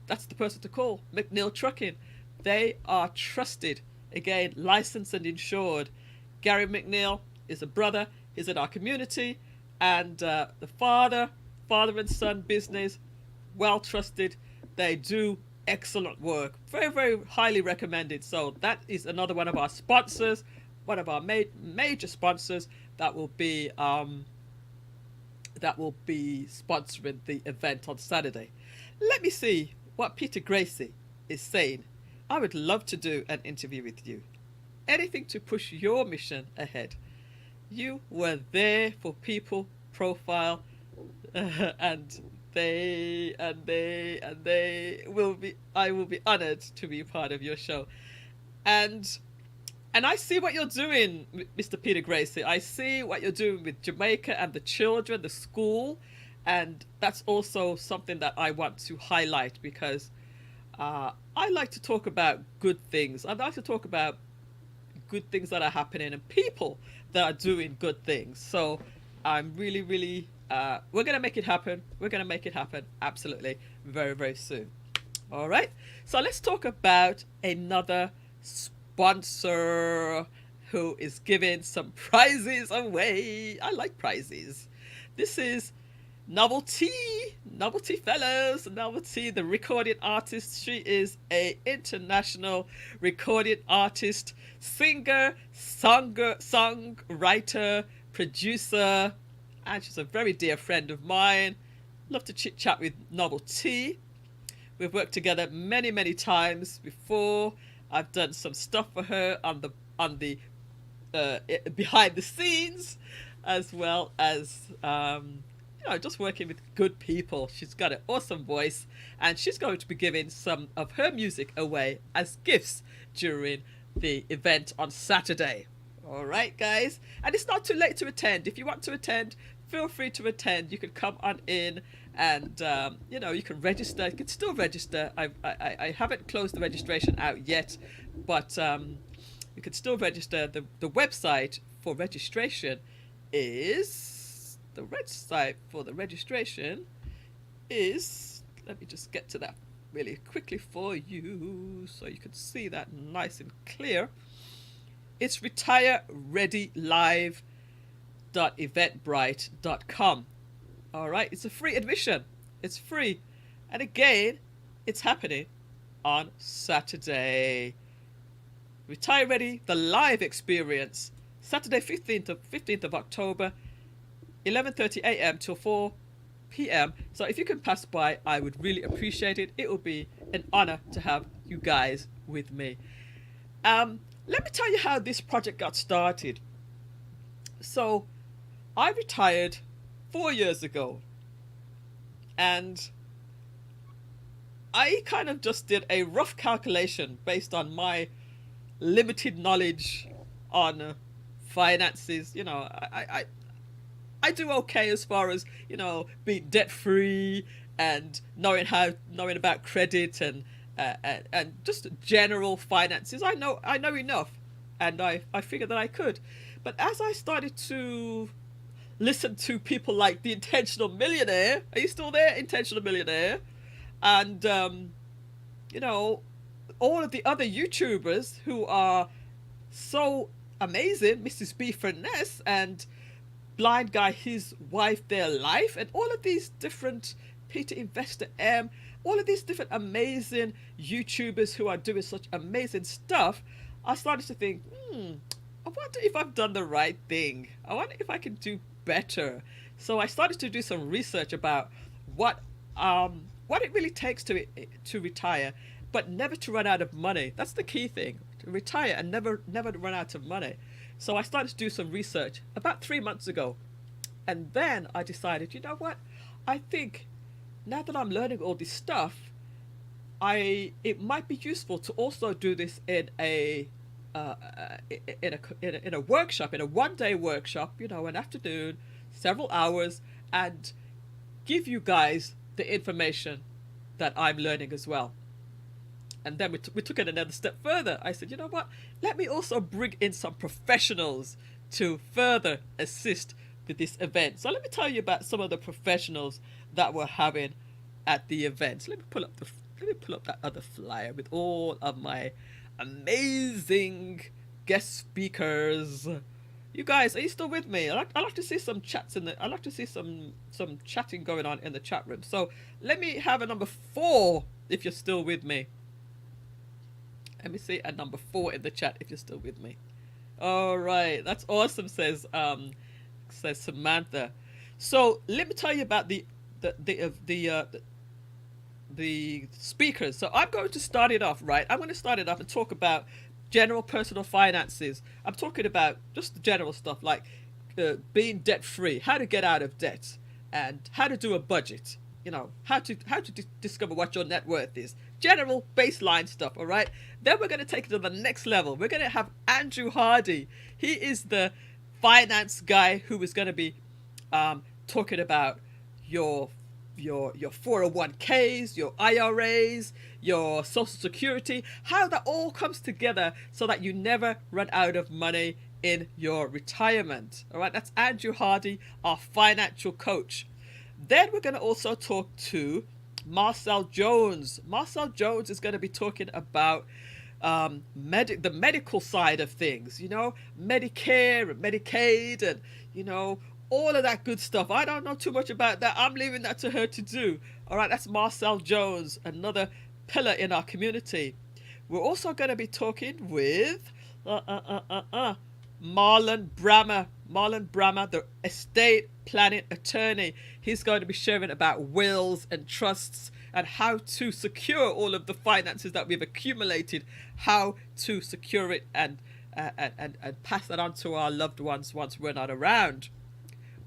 That's the person to call. McNeil Trucking. They are trusted. Again, licensed and insured. Gary McNeil is a brother. He's in our community. And the father and son business, well trusted. They do excellent work. Very, very highly recommended. So that is another one of our sponsors. One of our major sponsors that will be sponsoring the event on Saturday. Let me see what Peter Gracie is saying. I would love to do an interview with you. Anything to push your mission ahead. You were there for people profile, and they will be. I will be honored to be part of your show. And I see what you're doing, Mr. Peter Gracie. I see what you're doing with Jamaica and the children, the school. And that's also something that I want to highlight, because I like to talk about good things. I like to talk about good things that are happening and people that are doing good things. So I'm really, really, we're going to make it happen. We're going to make it happen. Absolutely. Very, very soon. All right. So let's talk about another sponsor who is giving some prizes away. I like prizes. This is Novelty fellows, Novelty, the recording artist. She is a international recording artist, singer, songwriter, producer, and she's a very dear friend of mine. Love to chit chat with Novelty. We've worked together many, many times before. I've done some stuff for her on the behind the scenes, as well as just working with good people. She's got an awesome voice, and she's going to be giving some of her music away as gifts during the event on Saturday. All right, guys, and it's not too late to attend. If you want to attend, feel free to attend. You can come on in, and you can register. You can still register. I haven't closed the registration out yet, but you can still register. The website for registration is. The website for the registration is, let me just get to that really quickly for you so you can see that nice and clear. It's retirereadylive.eventbrite.com. All right, it's a free admission. It's free. And again, it's happening on Saturday. Retire Ready, the live experience, Saturday 15th of October, 11:30 a.m. till 4 p.m. So if you can pass by, I would really appreciate it. It will be an honor to have you guys with me. Let me tell you how this project got started. So I retired 4 years ago, and I kind of just did a rough calculation based on my limited knowledge on finances. I do okay as far as, being debt free and knowing about credit and just general finances. I know enough, and I figured that I could. But as I started to listen to people like the Intentional Millionaire, are you still there, Intentional Millionaire? And all of the other YouTubers who are so amazing, Mrs. B Finesse and Blind Guy, his wife, their life, and all of these different Peter Investor M, all of these different amazing YouTubers who are doing such amazing stuff, I started to think, I wonder if I've done the right thing. I wonder if I can do better. So I started to do some research about what what it really takes to retire, but never to run out of money. That's the key thing. To retire and never run out of money. So I started to do some research about 3 months ago. And then I decided, you know what? I think now that I'm learning all this stuff, it might be useful to also do this uh, in a workshop, in a 1 day workshop, an afternoon, several hours, and give you guys the information that I'm learning as well. And then we took it another step further. I said, you know what? Let me also bring in some professionals to further assist with this event. So let me tell you about some of the professionals that we're having at the event. So let me pull up that other flyer with all of my amazing guest speakers. You guys, are you still with me? I like to see some chats I like to see some chatting going on in the chat room. So let me have a number 4 if you're still with me. Let me see a number 4 in the chat if you're still with me. All right, that's awesome, says Samantha. So let me tell you about the speakers. So I'm going to start it off, right? I'm going to start it off and talk about general personal finances. I'm talking about just the general stuff like being debt free, how to get out of debt, and how to do a budget. How to discover what your net worth is. General baseline stuff, all right? Then we're going to take it to the next level. We're going to have Andrew Hardy. He is the finance guy who is going to be talking about your 401ks, your IRAs, your social security, how that all comes together so that you never run out of money in your retirement. All right, that's Andrew Hardy, our financial coach. Then we're going to also talk to Marcel Jones. Marcel Jones is going to be talking about the medical side of things, Medicare and Medicaid and, all of that good stuff. I don't know too much about that. I'm leaving that to her to do. All right, that's Marcel Jones, another pillar in our community. We're also going to be talking with Marlon Brammer. Marlon Brammer, the estate planning attorney. He's going to be sharing about wills and trusts and how to secure all of the finances that we've accumulated, how to secure it and pass that on to our loved ones once we're not around.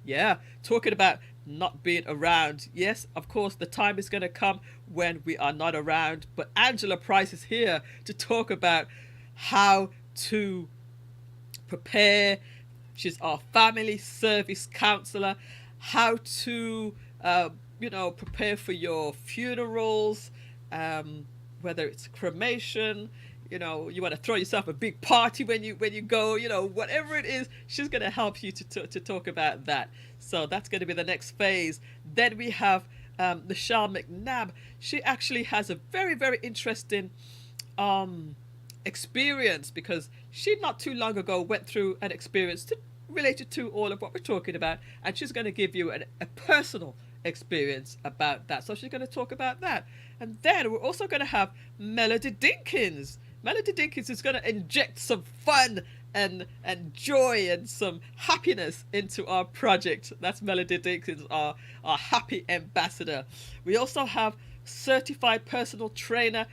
Yeah, talking about not being around. Yes, of course, the time is going to come when we are not around. But Angela Price is here to talk about how to prepare. She's our family service counselor. How to, prepare for your funerals, whether it's cremation. You want to throw yourself a big party when you go, whatever it is, she's going to help you to talk about that. So that's going to be the next phase. Then we have Michelle McNabb. She actually has a very, very interesting experience because she not too long ago went through an experience related to all of what we're talking about, and she's going to give you a personal experience about that. So she's going to talk about that. And then we're also going to have Melody Dinkins. Melody Dinkins is going to inject some fun and joy and some happiness into our project. That's Melody Dinkins, our happy ambassador. We also have certified personal trainer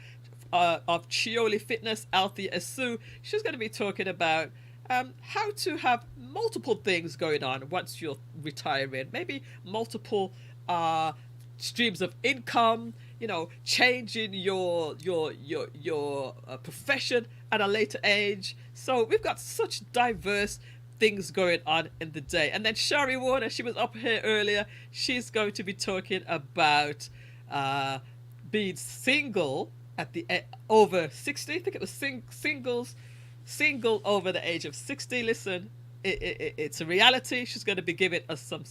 of Chioli Fitness, Althea Asu. She's going to be talking about how to have multiple things going on once you're retiring. Maybe multiple streams of income, changing your profession at a later age. So we've got such diverse things going on in the day. And then Shari Warner, she was up here earlier. She's going to be talking about being single at the over 60. I think it was single over the age of 60. Listen, it's a reality. She's going to be giving us some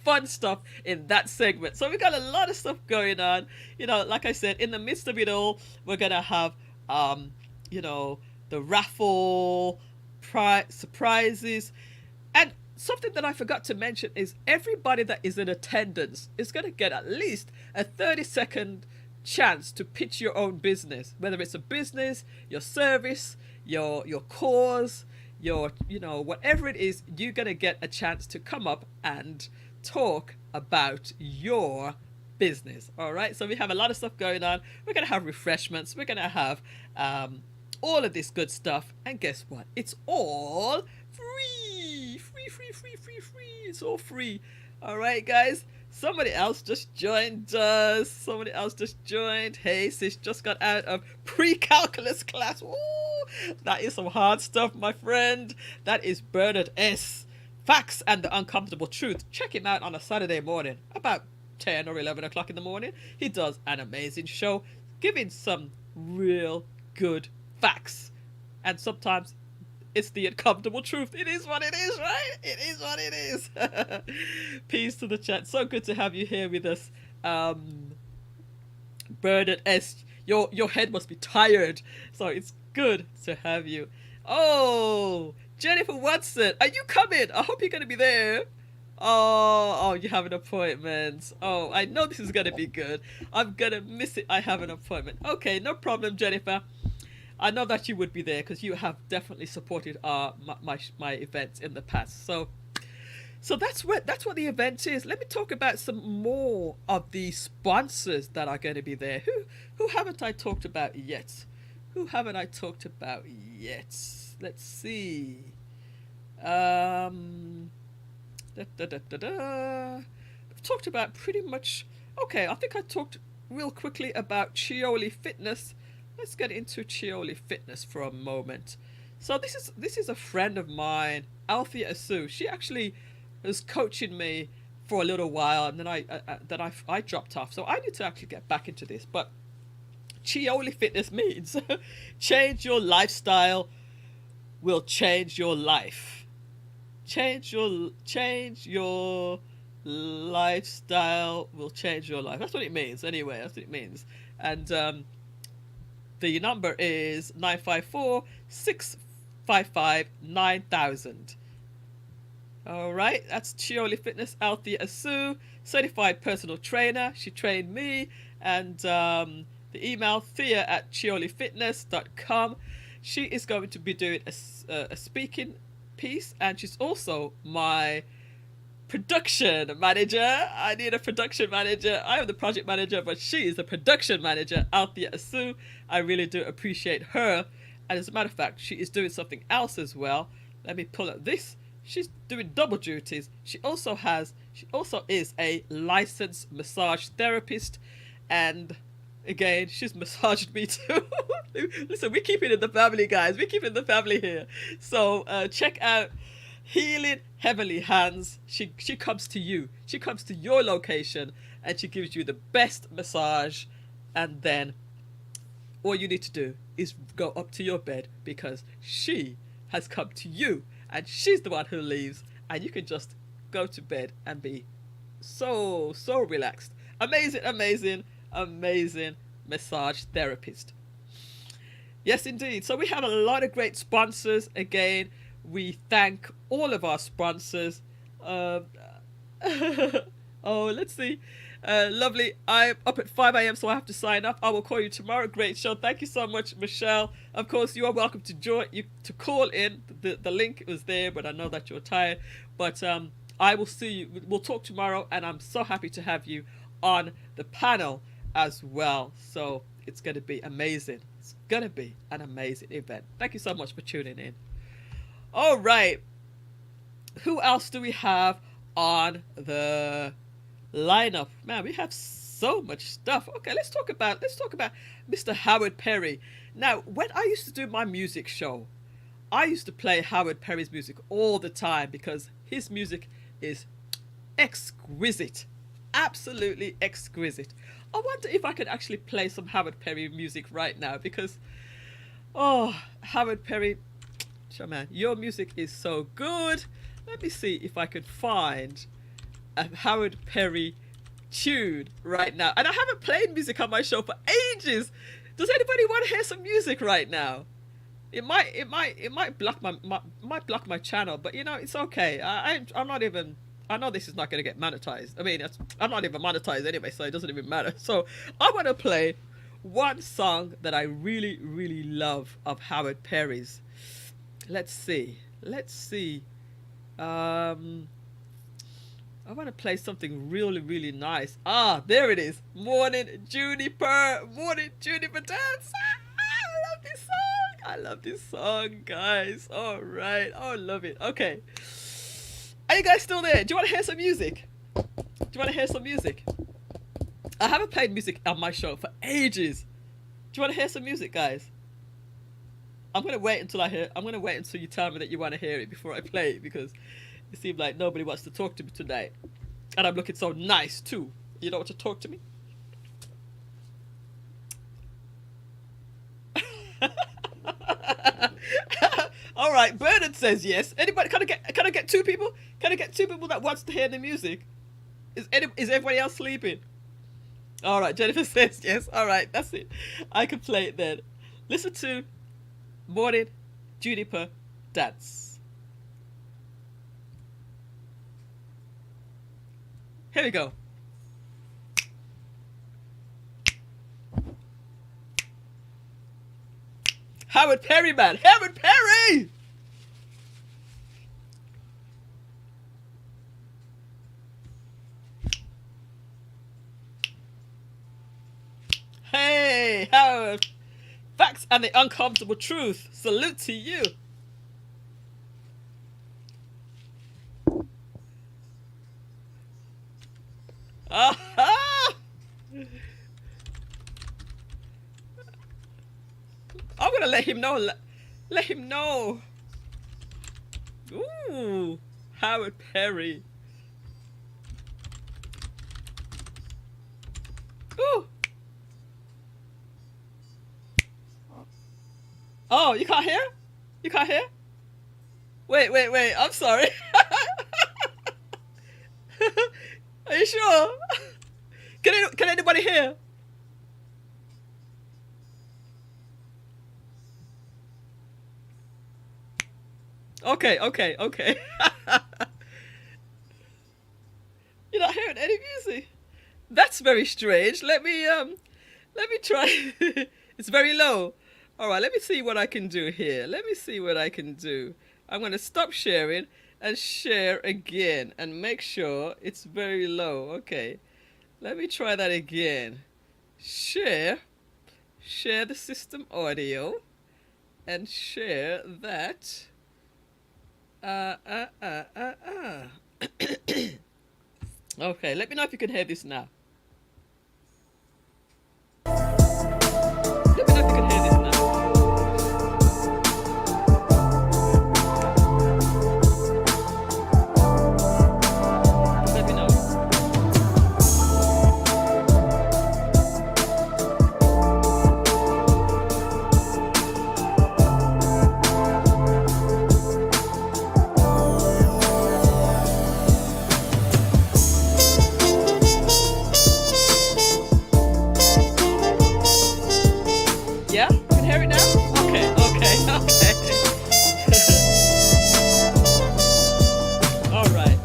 fun stuff in that segment. So we got a lot of stuff going on. Like I said, in the midst of it all, we're going to have the raffle surprises. And something that I forgot to mention is everybody that is in attendance is going to get at least a 30-second chance to pitch your own business, whether it's a business, your service, your cause, your, whatever it is, you're going to get a chance to come up and talk about your business. All right. So we have a lot of stuff going on. We're going to have refreshments. We're going to have all of this good stuff. And guess what? It's all free. Free, free, free, free, free. It's all free. All right, guys. Somebody else just joined us. Somebody else just joined. Hey, sis, just got out of pre-calculus class. Ooh, that is some hard stuff, my friend. That is Bernard S. Facts and the Uncomfortable Truth. Check him out on a Saturday morning, about 10 or 11 o'clock in the morning. He does an amazing show, giving some real good facts. And sometimes it's the uncomfortable truth. It is what it is, right? It is what it is. Peace to the chat. So good to have you here with us. Bernard S., your head must be tired. So it's good to have you. Oh, Jennifer Watson, are you coming? I hope you're going to be there. Oh, you have an appointment. Oh, I know this is going to be good. I'm going to miss it. I have an appointment. Okay, no problem, Jennifer. I know that you would be there because you have definitely supported my events in the past. So that's what the event is. Let me talk about some more of the sponsors that are going to be there. Who haven't I talked about yet? Who haven't I talked about yet? Let's see. I've talked about pretty much. Okay, I think I talked real quickly about Chioli Fitness. Let's get into Chioli Fitness for a moment. So this is a friend of mine, Althea Asu. She actually was coaching me for a little while, and then I dropped off. So I need to actually get back into this. But Chioli Fitness means change your lifestyle will change your life. Change your lifestyle will change your life. That's what it means. Anyway, that's what it means. And the number is 954-655-9000. All right, that's Chioli Fitness, Althea Asu, certified personal trainer. She trained me. And the email, thea@chiolifitness.com. She is going to be doing a speaking piece, and she's also my production manager. I need a production manager. I am the project manager, but she is the production manager, Althea Asu. I really do appreciate her. And as a matter of fact, she is doing something else as well. Let me pull up this. She's doing double duties. She also is a licensed massage therapist, and again, she's massaged me too. Listen, we keep it in the family, guys. We keep it in the family here. So check out Healing Heavenly Hands. She comes to you. She comes to your location, and she gives you the best massage. And then all you need to do is go up to your bed, because she has come to you, and she's the one who leaves, and you can just go to bed and be so relaxed. Amazing massage therapist. Yes, indeed. So we have a lot of great sponsors. Again, we thank all of our sponsors. Oh, let's see. Lovely. I'm up at 5 a.m., so I have to sign up. I will call you tomorrow. Great show. Thank you so much, Michelle. Of course, you are welcome to join. To call in. The link was there, but I know that you're tired. But I will see you. We'll talk tomorrow, and I'm so happy to have you on the panel as well. So it's going to be amazing. It's going to be an amazing event. Thank you so much for tuning in. All right. Who else do we have on the lineup? Man, we have so much stuff. Okay, let's talk about Mr. Howard Perry. Now, when I used to do my music show, I used to play Howard Perry's music all the time, because his music is exquisite. Absolutely exquisite. I wonder if I could actually play some Howard Perry music right now, because Howard Perry, man, your music is so good. Let me see if I could find a Howard Perry tune right now. And I haven't played music on my show for ages. Does anybody want to hear some music right now? It might block my channel, but it's okay. I'm not even. I know this is not going to get monetized. I mean, I'm not even monetized anyway, so it doesn't even matter. So I want to play one song that I really love of Howard Perry's. Let's see. Let's see. Um, I want to play something really, really nice. Ah, there it is. Morning Juniper. Morning Juniper dance. I love this song. I love this song, guys. All right. Oh, I love it. Okay. Are you guys still there? Do you want to hear some music? Do you want to hear some music? I haven't played music on my show for ages. Do you want to hear some music, guys? I'm gonna wait until you tell me that you want to hear it before I play it, because it seems like nobody wants to talk to me tonight, and I'm looking so nice too. You don't want to talk to me? All right, Bernard says yes. Anybody? Can I get two people? Can I get two people that wants to hear the music? Is everybody else sleeping? All right, Jennifer says yes. All right, that's it. I can play it then. Listen to Morning Juniper Dance. Here we go. Howard Perry, man. Howard Perry! Hey, Howard. Facts and the uncomfortable truth. Salute to you. Aha! I'm gonna let him know. Let him know. Ooh, Howard Perry. Ooh. Oh, you can't hear? You can't hear? Wait. I'm sorry. Are you sure? Can anybody hear? Okay. You're not hearing any music. That's very strange. Let me try. It's very low. All right, let me see what I can do here. Let me see what I can do. I'm going to stop sharing and share again and make sure it's very low. Okay. Let me try that again. Share the system audio and share that. Okay, let me know if you can hear this now. Let me know if you can hear this now. Let me know. Yeah? You can hear it now? Okay. All right.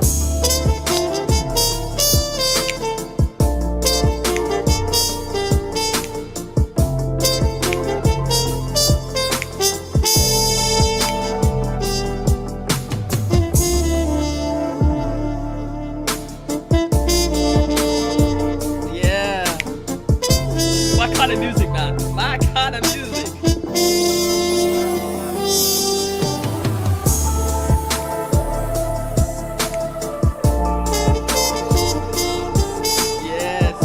Yeah. My kind of music, man. My kind of music. Yes.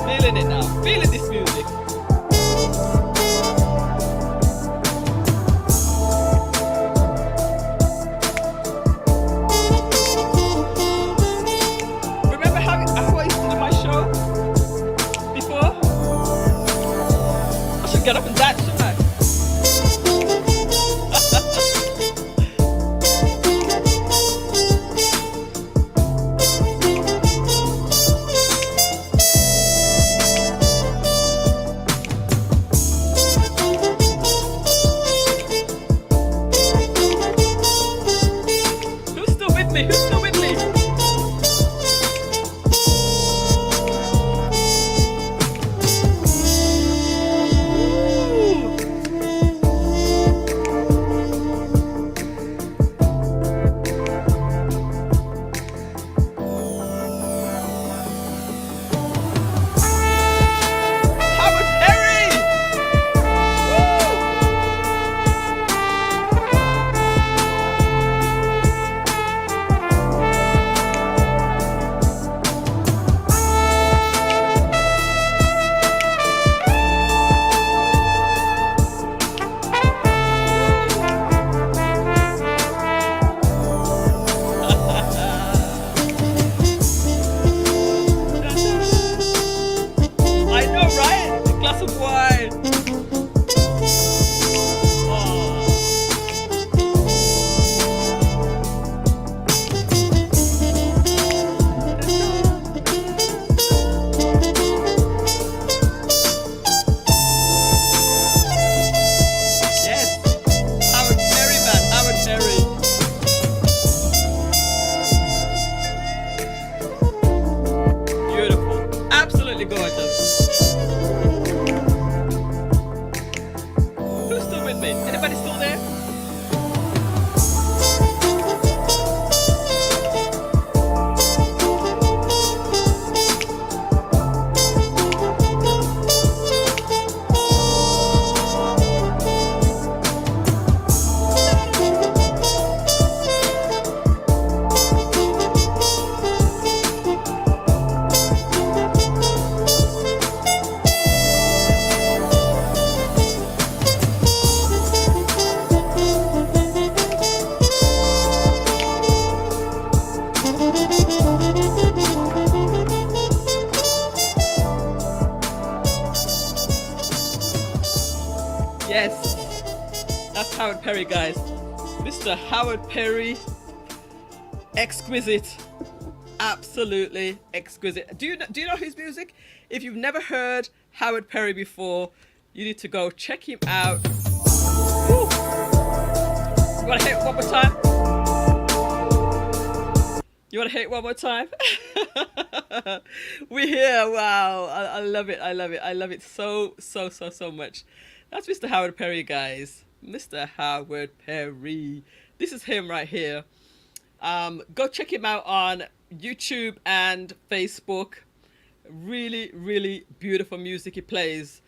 Feeling it now. Feeling this music. Remember how I used to do my show before? I should get up and dance it. Anybody still there? Yes, that's Howard Perry, guys. Mr. Howard Perry, exquisite, absolutely exquisite. Do you know his music? If you've never heard Howard Perry before, you need to go check him out. Woo. You want to hear it one more time? You want to hear it one more time? We're here. Wow, I love it. I love it. I love it so much. That's Mr. Howard Perry, guys. Mr. Howard Perry. This is him right here. Go check him out on YouTube and Facebook. Really beautiful music. He plays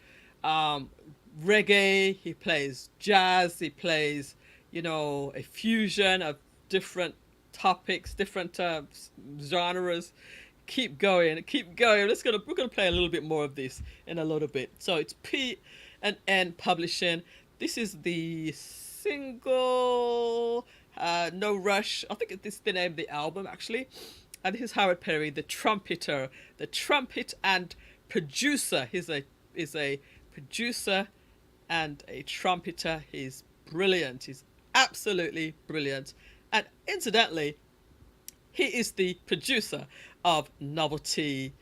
reggae, he plays jazz, he plays, a fusion of different topics, different genres. Keep going. We're gonna play a little bit more of this in a little bit. So it's P&N Publishing. This is the single, No Rush. I think this is the name of the album, actually. And this is Howard Perry, the trumpeter, the trumpet and producer. He's a producer and a trumpeter. He's brilliant. He's absolutely brilliant. And incidentally, he is the producer of Novelty's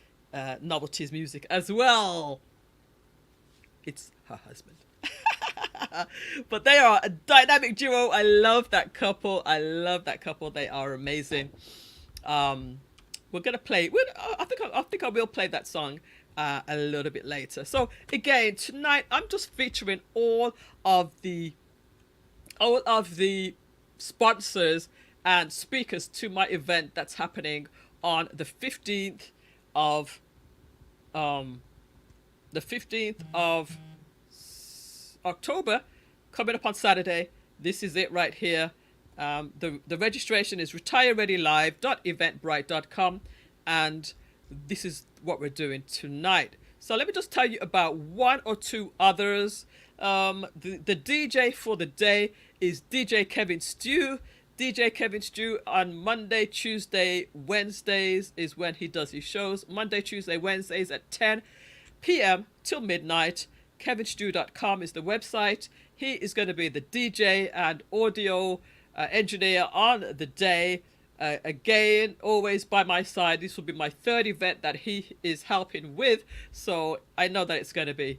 music as well. It's her husband. But they are a dynamic duo. I love that couple. They are amazing. We're gonna play. I think I will play that song a little bit later. So again, tonight I'm just featuring all of the sponsors and speakers to my event that's happening on the 15th of October, coming up on Saturday. This is it right here. The registration is retirereadylive.eventbrite.com, and this is what we're doing tonight. So let me just tell you about one or two others. The DJ for the day is DJ Kevin Stew. DJ Kevin Stew on Monday, Tuesday, Wednesdays is when he does his shows. Monday, Tuesday, Wednesdays at 10 p.m. till midnight. KevinStew.com is the website. He is going to be the DJ and audio engineer on the day. Again, always by my side. This will be my third event that he is helping with, so I know that it's going to be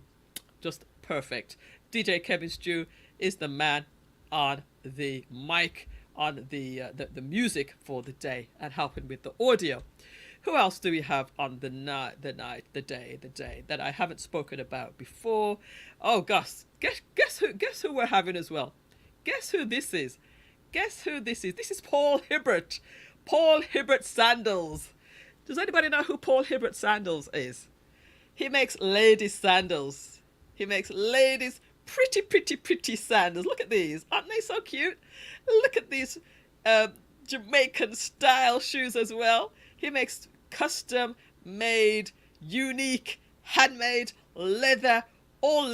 just perfect. DJ Kevin Stew is the man on the mic, on the music for the day, and helping with the audio. Who else do we have on the day that I haven't spoken about before? Oh gosh, guess who we're having as well? Guess who this is? This is Paul Hibbert. Paul Hibbert Sandals. Does anybody know who Paul Hibbert Sandals is? He makes ladies sandals. He makes ladies pretty sandals. Look at these. Aren't they so cute? Look at these Jamaican style shoes as well. He makes custom made, unique, handmade, leather, all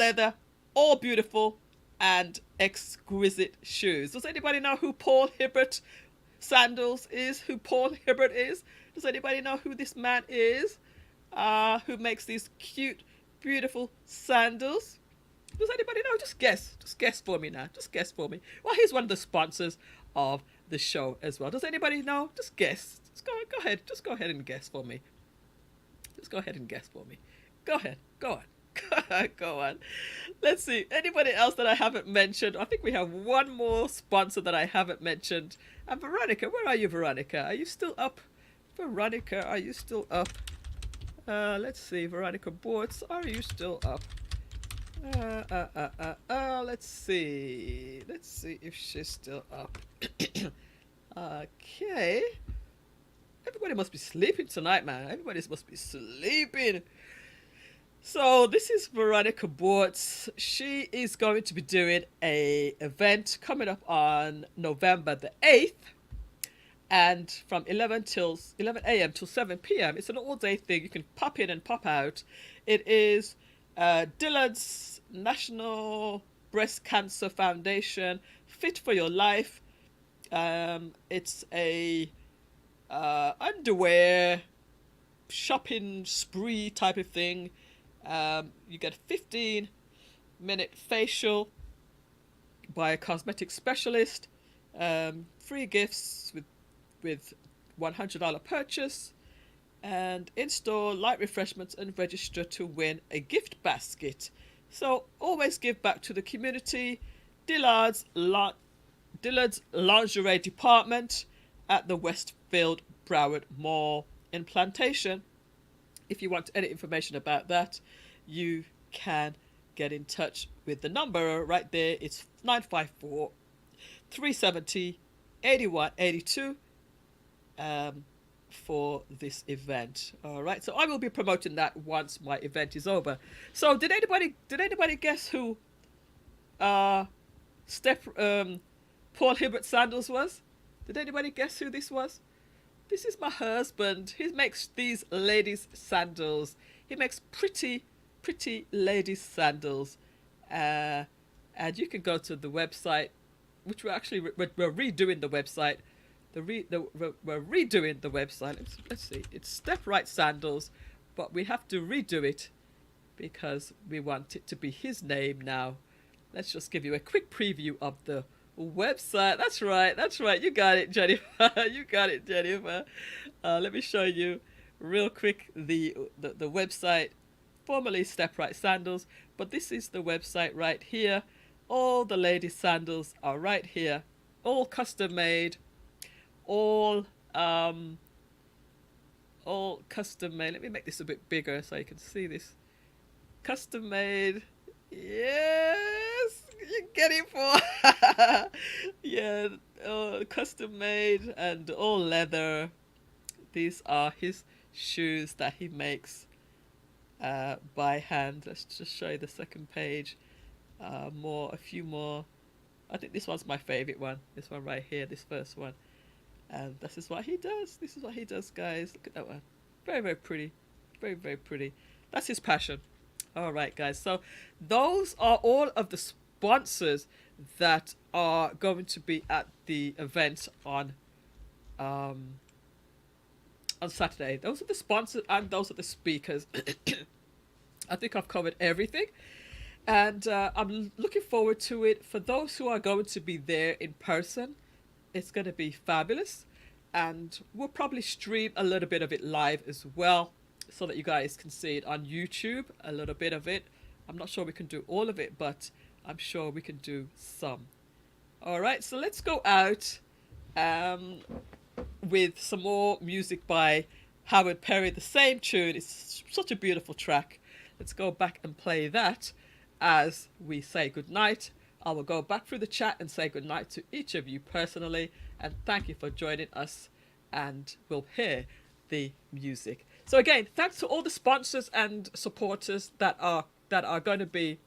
beautiful and exquisite shoes. Does anybody know who Paul Hibbert Sandals is? Who Paul Hibbert is? Does anybody know who this man is? Who makes these cute, beautiful sandals? Does anybody know? Just guess. Just guess for me now. Just guess for me. Well, he's one of the sponsors of the show as well. Does anybody know? Just guess. Just go ahead. Just go ahead and guess for me. Just go ahead and guess for me. Go ahead. Go on. Go on. Let's see. Anybody else that I haven't mentioned? I think we have one more sponsor that I haven't mentioned. And Veronica, where are you, Veronica? Are you still up? Veronica, are you still up? Let's see. Veronica Bortz, are you still up? Let's let's see. Let's see if she's still up. Okay. Everybody must be sleeping tonight, man. Everybody must be sleeping. So this is Veronica Bortz. She is going to be doing a event coming up on November the 8th, and from 11 a.m. till 7 p.m. It's an all-day thing. You can pop in and pop out. It is Dillard's National Breast Cancer Foundation Fit for Your Life. It's a underwear shopping spree type of thing. You get a 15-minute facial by a cosmetic specialist, free gifts with $100 purchase, and in-store light refreshments, and register to win a gift basket. So always give back to the community. Dillard's lingerie department at the Westfield Broward Mall in Plantation. If you want any information about that, you can get in touch with the number right there. It's 954 370 8182 for this event. All right, so I will be promoting that once my event is over. So did anybody guess who Paul Hibbert Sandals was? Did anybody guess who this was? This is my husband. He makes these ladies' sandals. He makes pretty ladies' sandals. And you can go to the website, which we're redoing the website. We're redoing the website. Let's see. It's Step Right Sandals, but we have to redo it because we want it to be his name now. Let's just give you a quick preview of the website. That's right. You got it, Jennifer. Let me show you real quick the website, formerly Step Right Sandals, but this is the website right here. All the ladies' sandals are right here, all custom made, all custom made. Let me make this a bit bigger so you can see this. Custom made. Yes, you get it for yeah, custom made and all leather. These are his shoes that he makes by hand. Let's just show you the second page. A few more. I think this one's my favorite one. This one right here, this first one. And this is what he does. This is what he does, guys. Look at that one. Very, very pretty. Very, very pretty. That's his passion. All right, guys. So those are all of the sponsors that are going to be at the event on Saturday. Those are the sponsors and those are the speakers. I think I've covered everything. And I'm looking forward to it. For those who are going to be there in person, it's going to be fabulous. And we'll probably stream a little bit of it live as well, so that you guys can see it on YouTube, a little bit of it. I'm not sure we can do all of it, but I'm sure we can do some. All right, so let's go out with some more music by Howard Perry, the same tune. It's such a beautiful track. Let's go back and play that as we say goodnight. I will go back through the chat and say goodnight to each of you personally, and thank you for joining us, and we'll hear the music. So again, thanks to all the sponsors and supporters that are going to be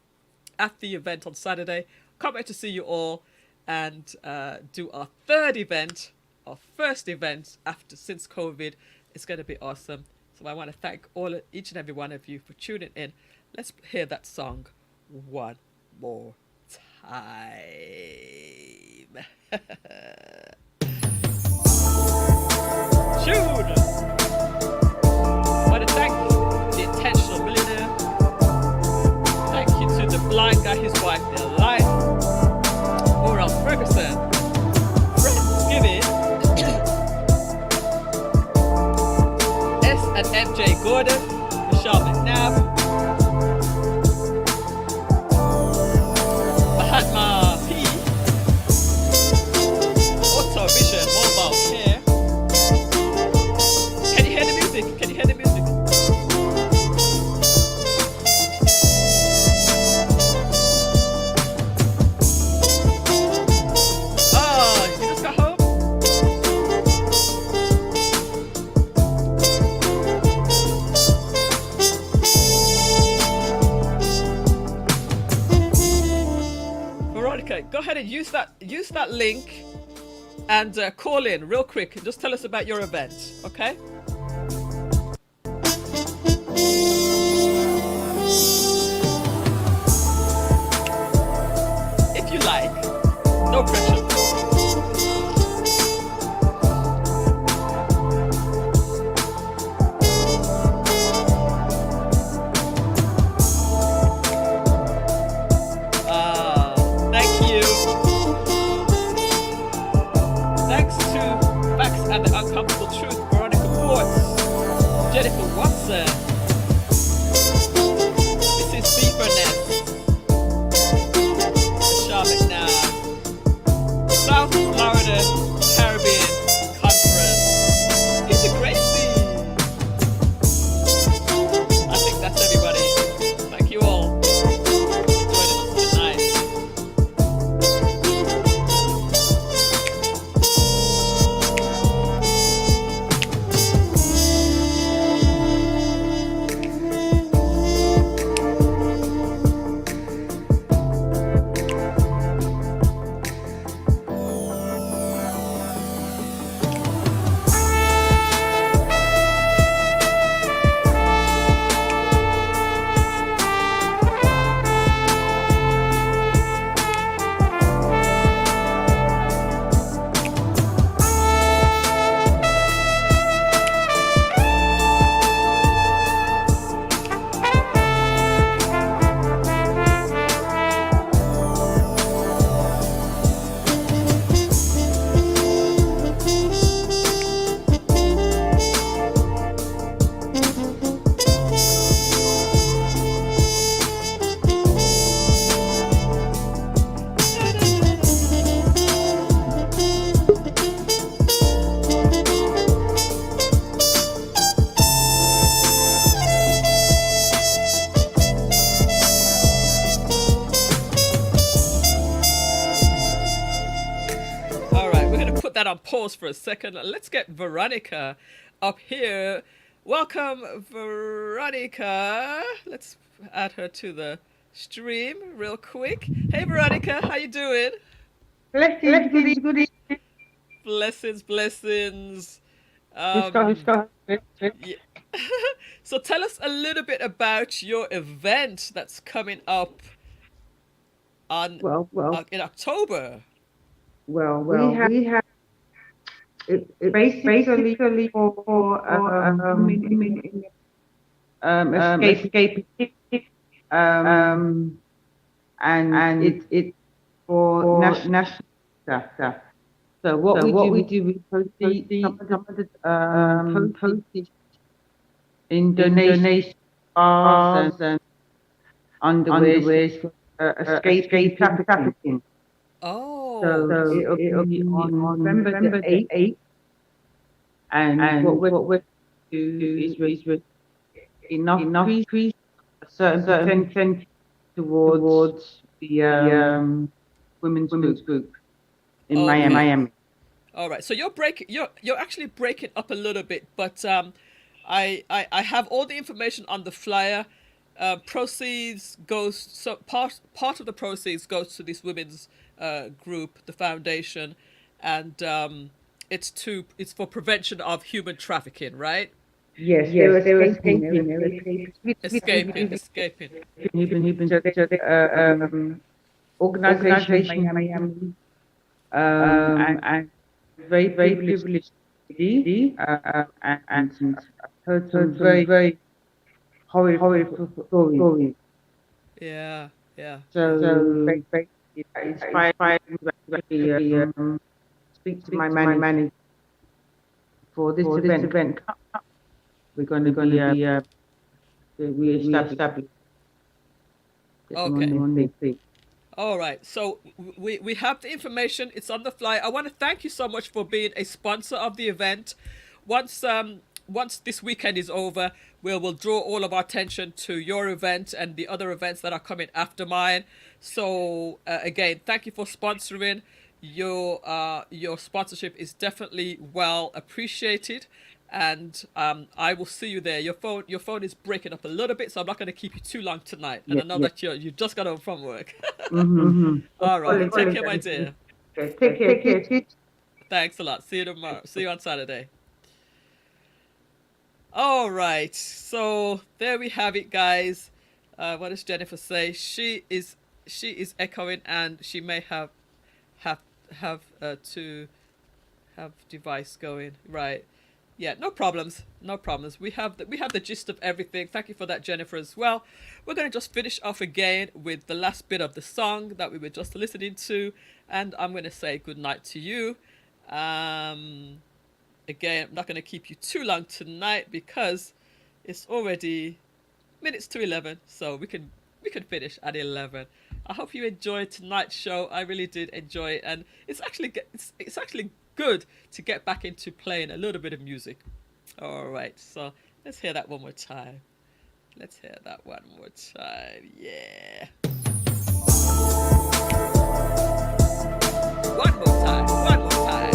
at the event on Saturday. Can't wait to see you all and do our first event since COVID. It's going to be awesome. So I want to thank each and every one of you for tuning in. Let's hear that song one more time. Tune. I want to thank the Intentional Millionaire. Thank you to the blind guy, his wife, their life. Oral Ferguson. Friendsgiving. S and MJ Gordon. Michelle McNabb. Mahatma P. Veronica, go ahead and use that link and call in real quick and just tell us about your event, okay? If you like, no pressure. Thank you. Thanks to Facts and the Uncomfortable Truth, Veronica Ports, Jennifer Watson, Mrs. Beeferness, Michelle McNabb, South Florida Caribbean Conference, Lisa Gracie. I think that's everybody. Thank you all for joining us tonight. That on pause for a second. Let's get Veronica up here. Welcome, Veronica. Let's add her to the stream real quick. Hey, Veronica, how you doing? Blessings, good evening. Blessings. Yeah. So tell us a little bit about your event that's coming up on in October. Well, we have it basically for escape, and it's for national stuff. So what we do, we proceed some of the proceeds in donation bars and underwear for escape trafficking. Oh, so it'll be on November the 8th. And what we're do is raise enough increase a certain percentage towards the women's group in Miami. All right. So you're actually breaking up a little bit, but I have all the information on the flyer. Proceeds goes part of the proceeds goes to this women's group, the foundation, and it's for prevention of human trafficking, right? Yes, they're escaping. Organization in Miami, and very privileged lady, and heard some very horrible stories. Yeah. So inspired to speak to my manager for this event. We're going to be re-established. Okay. All right. So we have the information. It's on the flyer. I want to thank you so much for being a sponsor of the event. Once this weekend is over, we'll draw all of our attention to your event and the other events that are coming after mine. So again, thank you for sponsoring. Your sponsorship is definitely well appreciated, and I will see you there. Your phone is breaking up a little bit, so I'm not going to keep you too long tonight. And Yeah, I know yeah. that you just got home from work. Mm-hmm. All right, well, take care, my dear. Okay, take care. Take care. Thanks a lot. See you tomorrow. See you on Saturday. All right, so there we have it, guys. What does Jennifer say? She is echoing, and she may have to have device going. Right. Yeah, no problems. No problems. We have the gist of everything. Thank you for that, Jennifer, as well. We're gonna just finish off again with the last bit of the song that we were just listening to, and I'm gonna say good night to you. Um Again, I'm not gonna keep you too long tonight because it's already minutes to 11, so we can finish at 11. I hope you enjoyed tonight's show. I really did enjoy it, and it's actually good to get back into playing a little bit of music. All right, so let's hear that one more time. Let's hear that one more time. Yeah. One more time. One more time.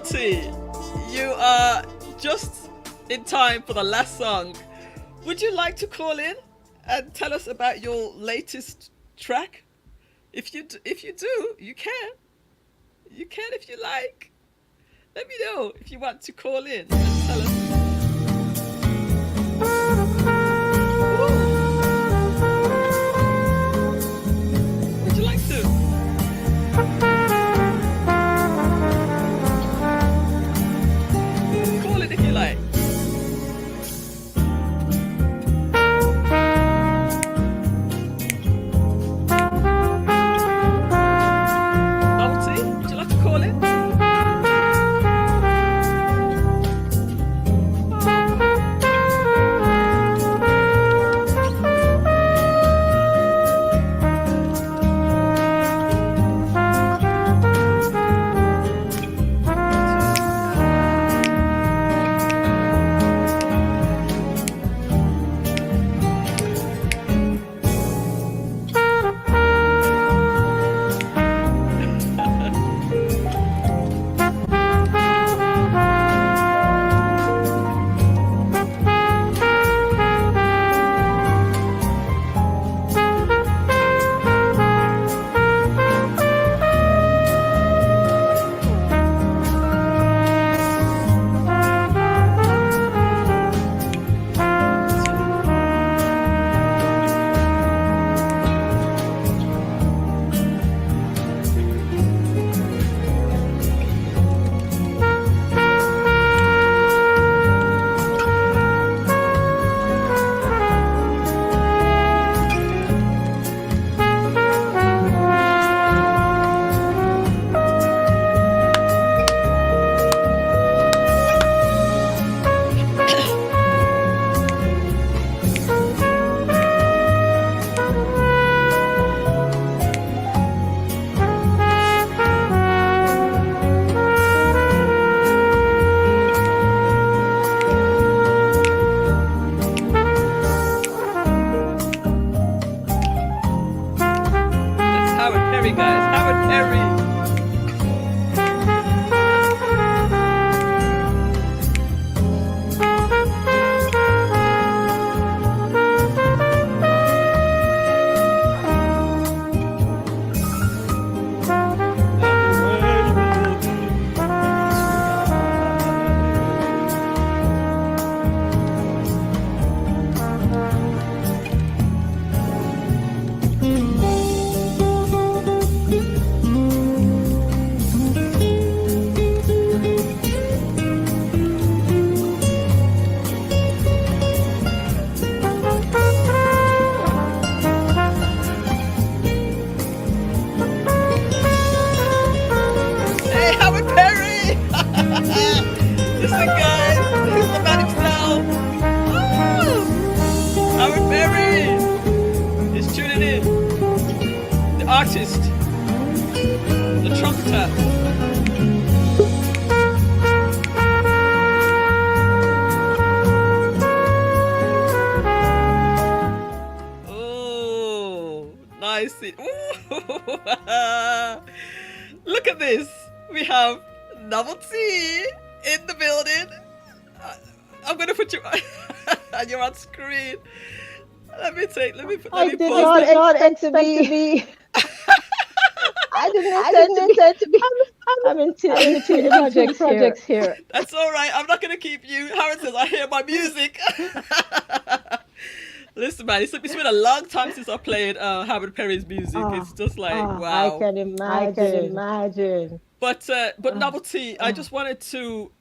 Novelty, you are just in time for the last song. Would you like to call in and tell us about your latest track? If you do, you can. You can if you like. Let me know if you want to call in and tell us. Would you like to? Call it if you like. Novelty, would you like to call it? Howard Perry, guys. Howard Perry. Hey, Howard Perry! Listen, guys, here's the man himself. Oh, Howard Perry is tuning in. The artist, the trumpeter. Oh, nice. Ooh. Look at this. We have Novelty in the building. I'm gonna put you. You're on screen. Let me take. Let me. I Let me did pause not this. expect to be. I didn't intend to be. I'm into two projects here. That's all right. I'm not gonna keep you. Howard says I hear my music. Listen, man, it's been a long time since I played Howard Perry's music. It's just like I wow. can imagine. But Novelty, I just wanted to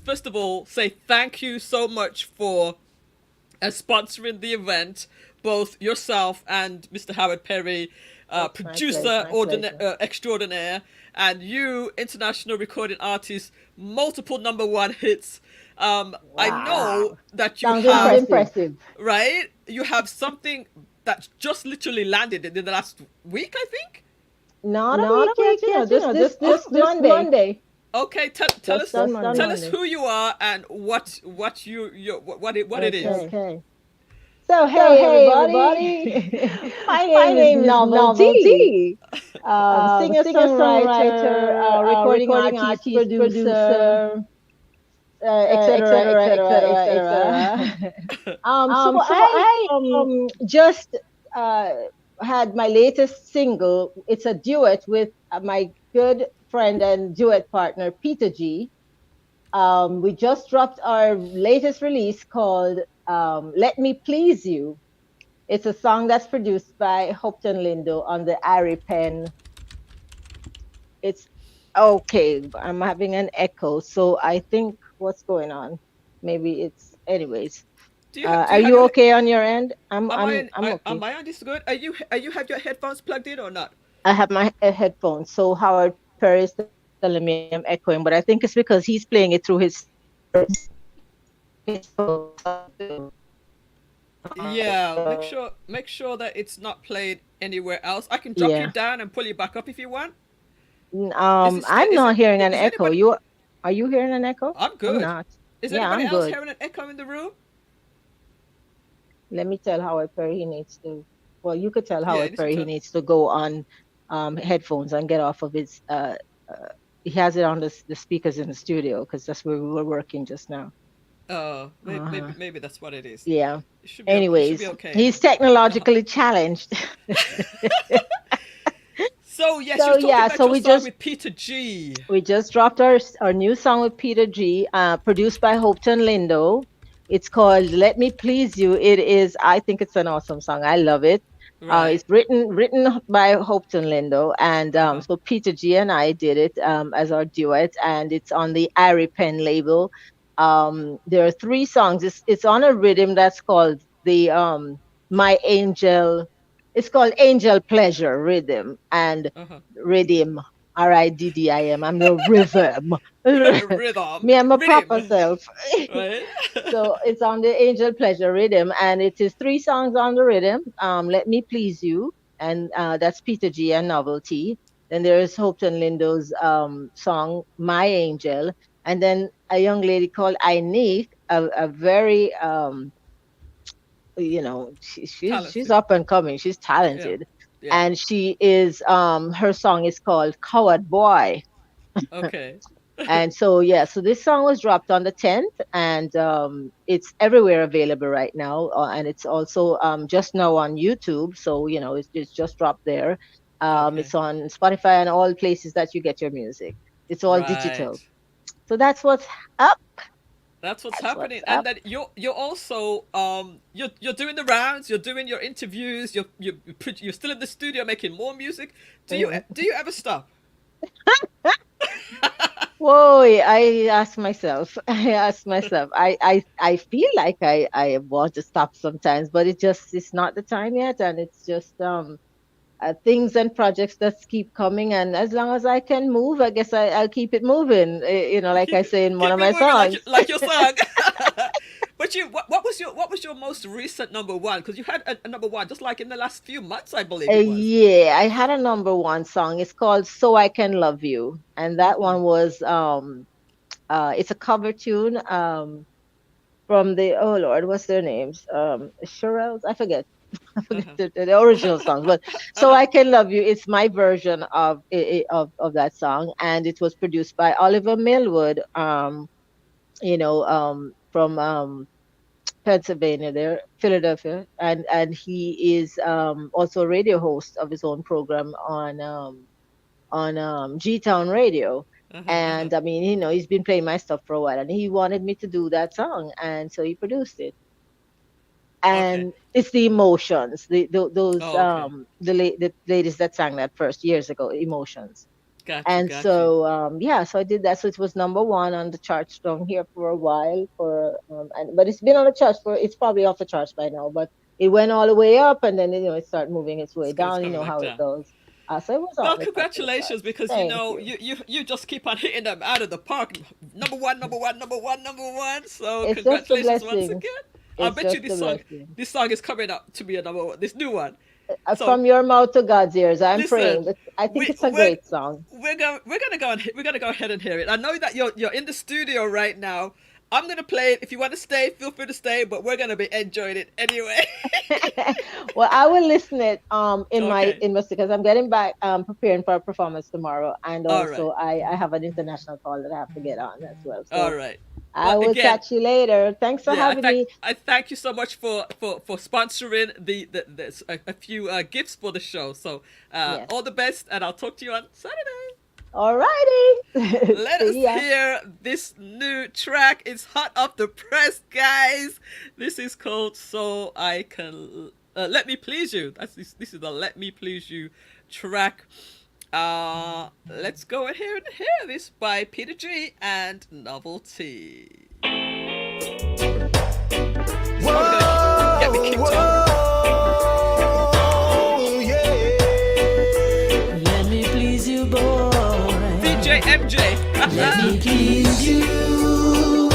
first of all say thank you so much for sponsoring the event, both yourself and Mr. Howard Perry, producer extraordinaire, and you, international recording artist, multiple number one hits. I know that you Sounds have impressive. right. You have something that just literally landed in the last week, I think. Not a week yet, this Monday. Okay, tell us done tell us Monday. who you are and what what it is. Okay. So hey everybody, my name is Novelty. singer-songwriter, recording artist, producer, etc., etc., etc. So I just uh, had my latest single. It's a duet with my good friend and duet partner Peter G. We just dropped our latest release called "Let Me Please You." It's a song that's produced by Hopton Lindo on the Ari Pen. It's okay. I'm having an echo, so I think what's going on? Maybe it's anyways. Do Are you have you your okay on your end? am I in, I'm okay. am I on this good? Are you have your headphones plugged in or not? I have my headphones. So Howard Perry is telling me I'm echoing, but I think it's because he's playing it through his Yeah, make sure that it's not played anywhere else. I can drop you yeah. down and pull you back up if you want. I'm not hearing an Is echo. anybody? You are you hearing an echo? I'm I'm good. not. Is Yeah, anybody I'm else good. hearing an echo in the room? Let me tell Howard Perry he needs to. Well, you could tell Yeah, Howard this is Perry he tell. needs to go on headphones and get off of his. He has it on the speakers in the studio because that's where we were working just now. Oh, Uh-huh. maybe that's what it is. Yeah. It should be okay. It should be Anyways, okay. he's technologically challenged. So yes, you So was talking yeah, about so your song with Peter G. we just dropped our new song with Peter G, produced by Hopeton Lindo. It's called "Let Me Please You." It is, I think it's an awesome song. I love it. Right. It's written by Hopeton Lindo, and Uh-huh. so Peter G and I did it as our duet, and it's on the Ari Pen label. There are three songs. It's on a rhythm that's called the My Angel. It's called Angel Pleasure Rhythm, and Uh-huh. rhythm. RIDDIM. I'm the rhythm. Rhythm. Me, I'm a proper Rhythm. self. Right? So it's on the Angel Pleasure rhythm, and it is three songs on the rhythm. Let Me Please You, and that's Peter G and Novelty. Then there is Hopeton Lindo's song My Angel, and then a young lady called Inique, a very she's Talented. up and coming. She's Yeah. talented, Yeah. and she is her song is called Coward Boy. Okay. And so yeah, so this song was dropped on the 10th, and it's everywhere available right now, and it's also just now on YouTube. So it's just dropped there. Okay. It's on Spotify and all places that you get your music. It's all Right. digital. So that's what's up. That's what's That's what's happening, and up. that you're also you're doing the rounds, you're doing your interviews, you're still in the studio making more music. Mhm. Do you ever stop? Whoa, I ask myself, I ask myself, I feel like I want to stop sometimes, but it's not the time yet. And it's just, things and projects that keep coming. And as long as I can move, I guess I'll keep it moving, like I say in one of Keep it my moving songs. like your song. But what was your most recent number one? Because you had a number one just like in the last few months, I believe it was. Yeah, I had a number one song. It's called So I Can Love You. And that Mm-hmm. one was, it's a cover tune, from the, oh Lord, what's their names? Shirelles, I forget. I forget Uh-huh. the original songs, but "So Uh-huh. I Can Love You." It's my version of that song, and it was produced by Oliver Millwood. From Pennsylvania, there, Philadelphia, and he is also a radio host of his own program on G Town Radio. Uh-huh. Uh-huh. And I mean, he's been playing my stuff for a while, and he wanted me to do that song, and so he produced it. Okay. And it's the Emotions, those Oh, okay. the ladies that sang that first years ago, Emotions. Got you. And Got you. so yeah, so I did that. So it was number one on the charts down here for a while, but it's been on the charts for, it's probably off the charts by now, but it went all the way up, and then it started moving its way It's down. You coming know back how it down. goes. So it was Well, on the top of the congratulations, charts. because Thank you. you just keep on hitting them out of the park. Number one, number one, number one, number one. So It's just a congratulations once blessing. again. I It's bet you just a blessing. this song is coming up to be a number one. This new one. So From your mouth to God's ears, I'm listen, praying. I think we it's a we're great song. we're gonna go ahead and hear it. I know that you're in the studio right now. I'm gonna play it. If you want to stay, feel free to stay. But we're gonna be enjoying it anyway. Well, I will listen it in my Okay. because I'm getting back preparing for a performance tomorrow, and All right. also I have an international call that I have to get on as well. All So right. I Well, will again, catch you later. Thanks for yeah, having me. I thank you so much for sponsoring a few gifts for the show. So Yes. all the best, and I'll talk to you on Saturday. Alrighty. Let us See ya. hear this new track. It's hot off the press, guys. This is called "So I Can Let Me Please You." This is the "Let Me Please You" track. Let's go ahead and hear this by Peter G and Novelty. Whoa, Get me kicked off. yeah. Let me please you, boy. DJ MJ. Let me please you.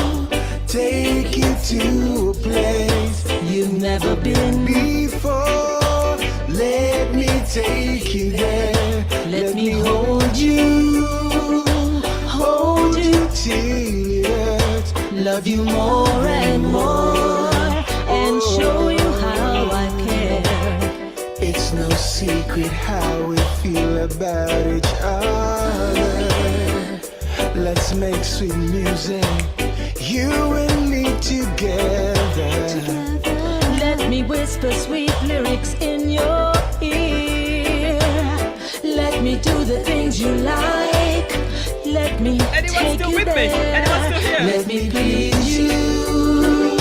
Take you to a place You've never been. before. Let me take you there. Let me hold you. Hold you. till it hurts. Love you more and more. And show you how I care. It's no secret how we feel about each other. Let's make sweet music, you and me together. Let me whisper sweet lyrics in your ear. Let me do the things you like. Let me Anyone take still you with me? there. Anyone still here? Let me please you.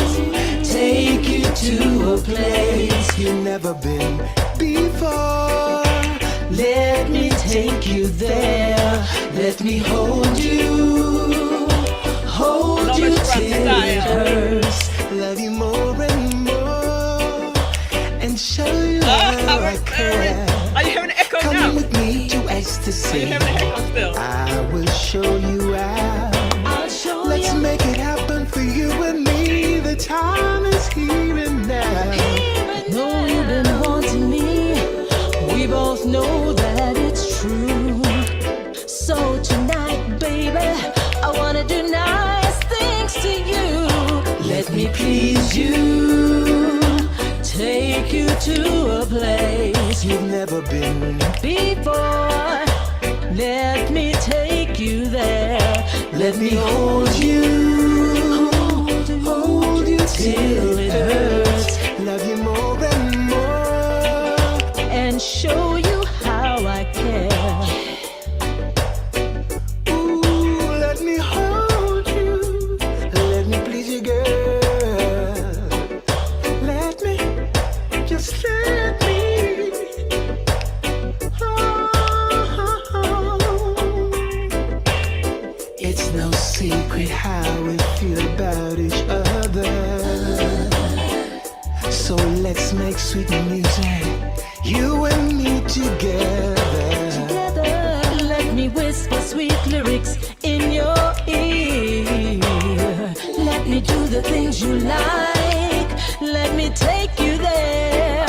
Take you to a place You've never been before. Let me take you there. Let me hold you. Hold you Novice rap till it style. hurts. Love you more and more, and show you Ah, how I we're care. Are you hearing the echo Come now? with me to Are you ecstasy. hearing the echo still? I will show you out. I'll show Let's you. make it happen for you and me. The time is here and now. Know you've been wanting me. We both know that it's true. So tonight, baby, I wanna do nice things to you. Let me please you. Take you to a place You've never been. before. Let me take you there. Let me hold you. Hold you till it hurts. Love you more and more. And show you how I care. Ooh, let me hold you. Let me please you, girl. Let me, just let me. It's no secret how we feel about each other. So let's make sweet music, you and me together. Together, let me whisper sweet lyrics in your ear. Let me do the things you like. Let me take you there.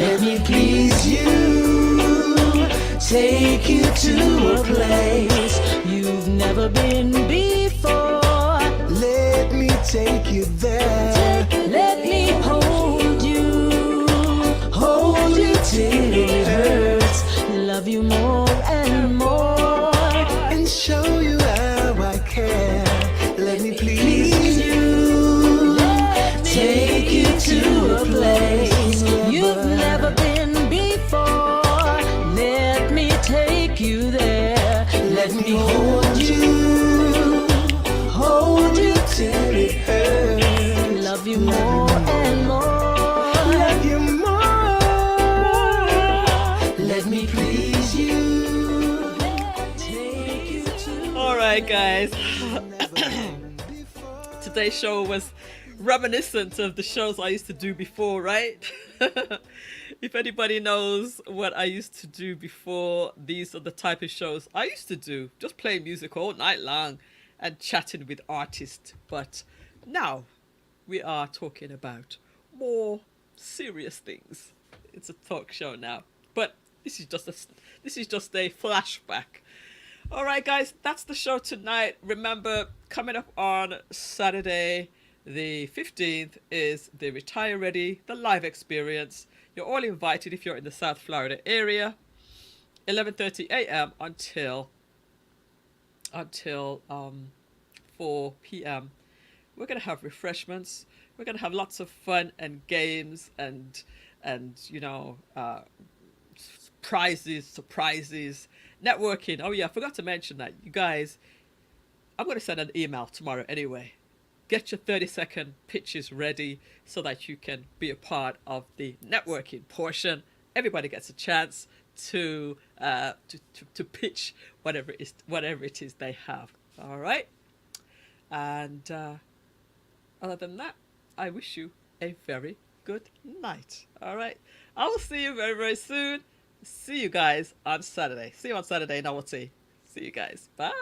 Let me please you. Take you to a place you've never been before. Let me take you there. Let me hold you. Hold you till it hurts. Love you more and more. And show you how I care. Let me please you. Take you to a place you've never been before. Let me take you there. Let me hold you. Hold you till it hurts. Love you more and more. Love you more. Let me please you. Take you to All right, guys. Today's show was reminiscent of the shows I used to do before, right? If anybody knows what I used to do before, these are the type of shows I used to do. Just play music all night long and chatting with artists. But now we are talking about more serious things. It's a talk show now. But this is just a flashback All right, guys, that's the show tonight. Remember, coming up on Saturday, the 15th, is the Retire Ready, the live experience. You're all invited if you're in the South Florida area. 11:30 a.m. until 4 p.m. We're gonna have refreshments. We're gonna have lots of fun and games and prizes, surprises, networking. Oh yeah, I forgot to mention that. You guys, I'm gonna send an email tomorrow anyway. Get your 30-second pitches ready so that you can be a part of the networking portion. Everybody gets a chance to pitch whatever it is they have. All right, and other than that, I wish you a very good night. All right, I will see you very very soon. See you guys on Saturday. See you on Saturday, Novelty. See you guys. Bye.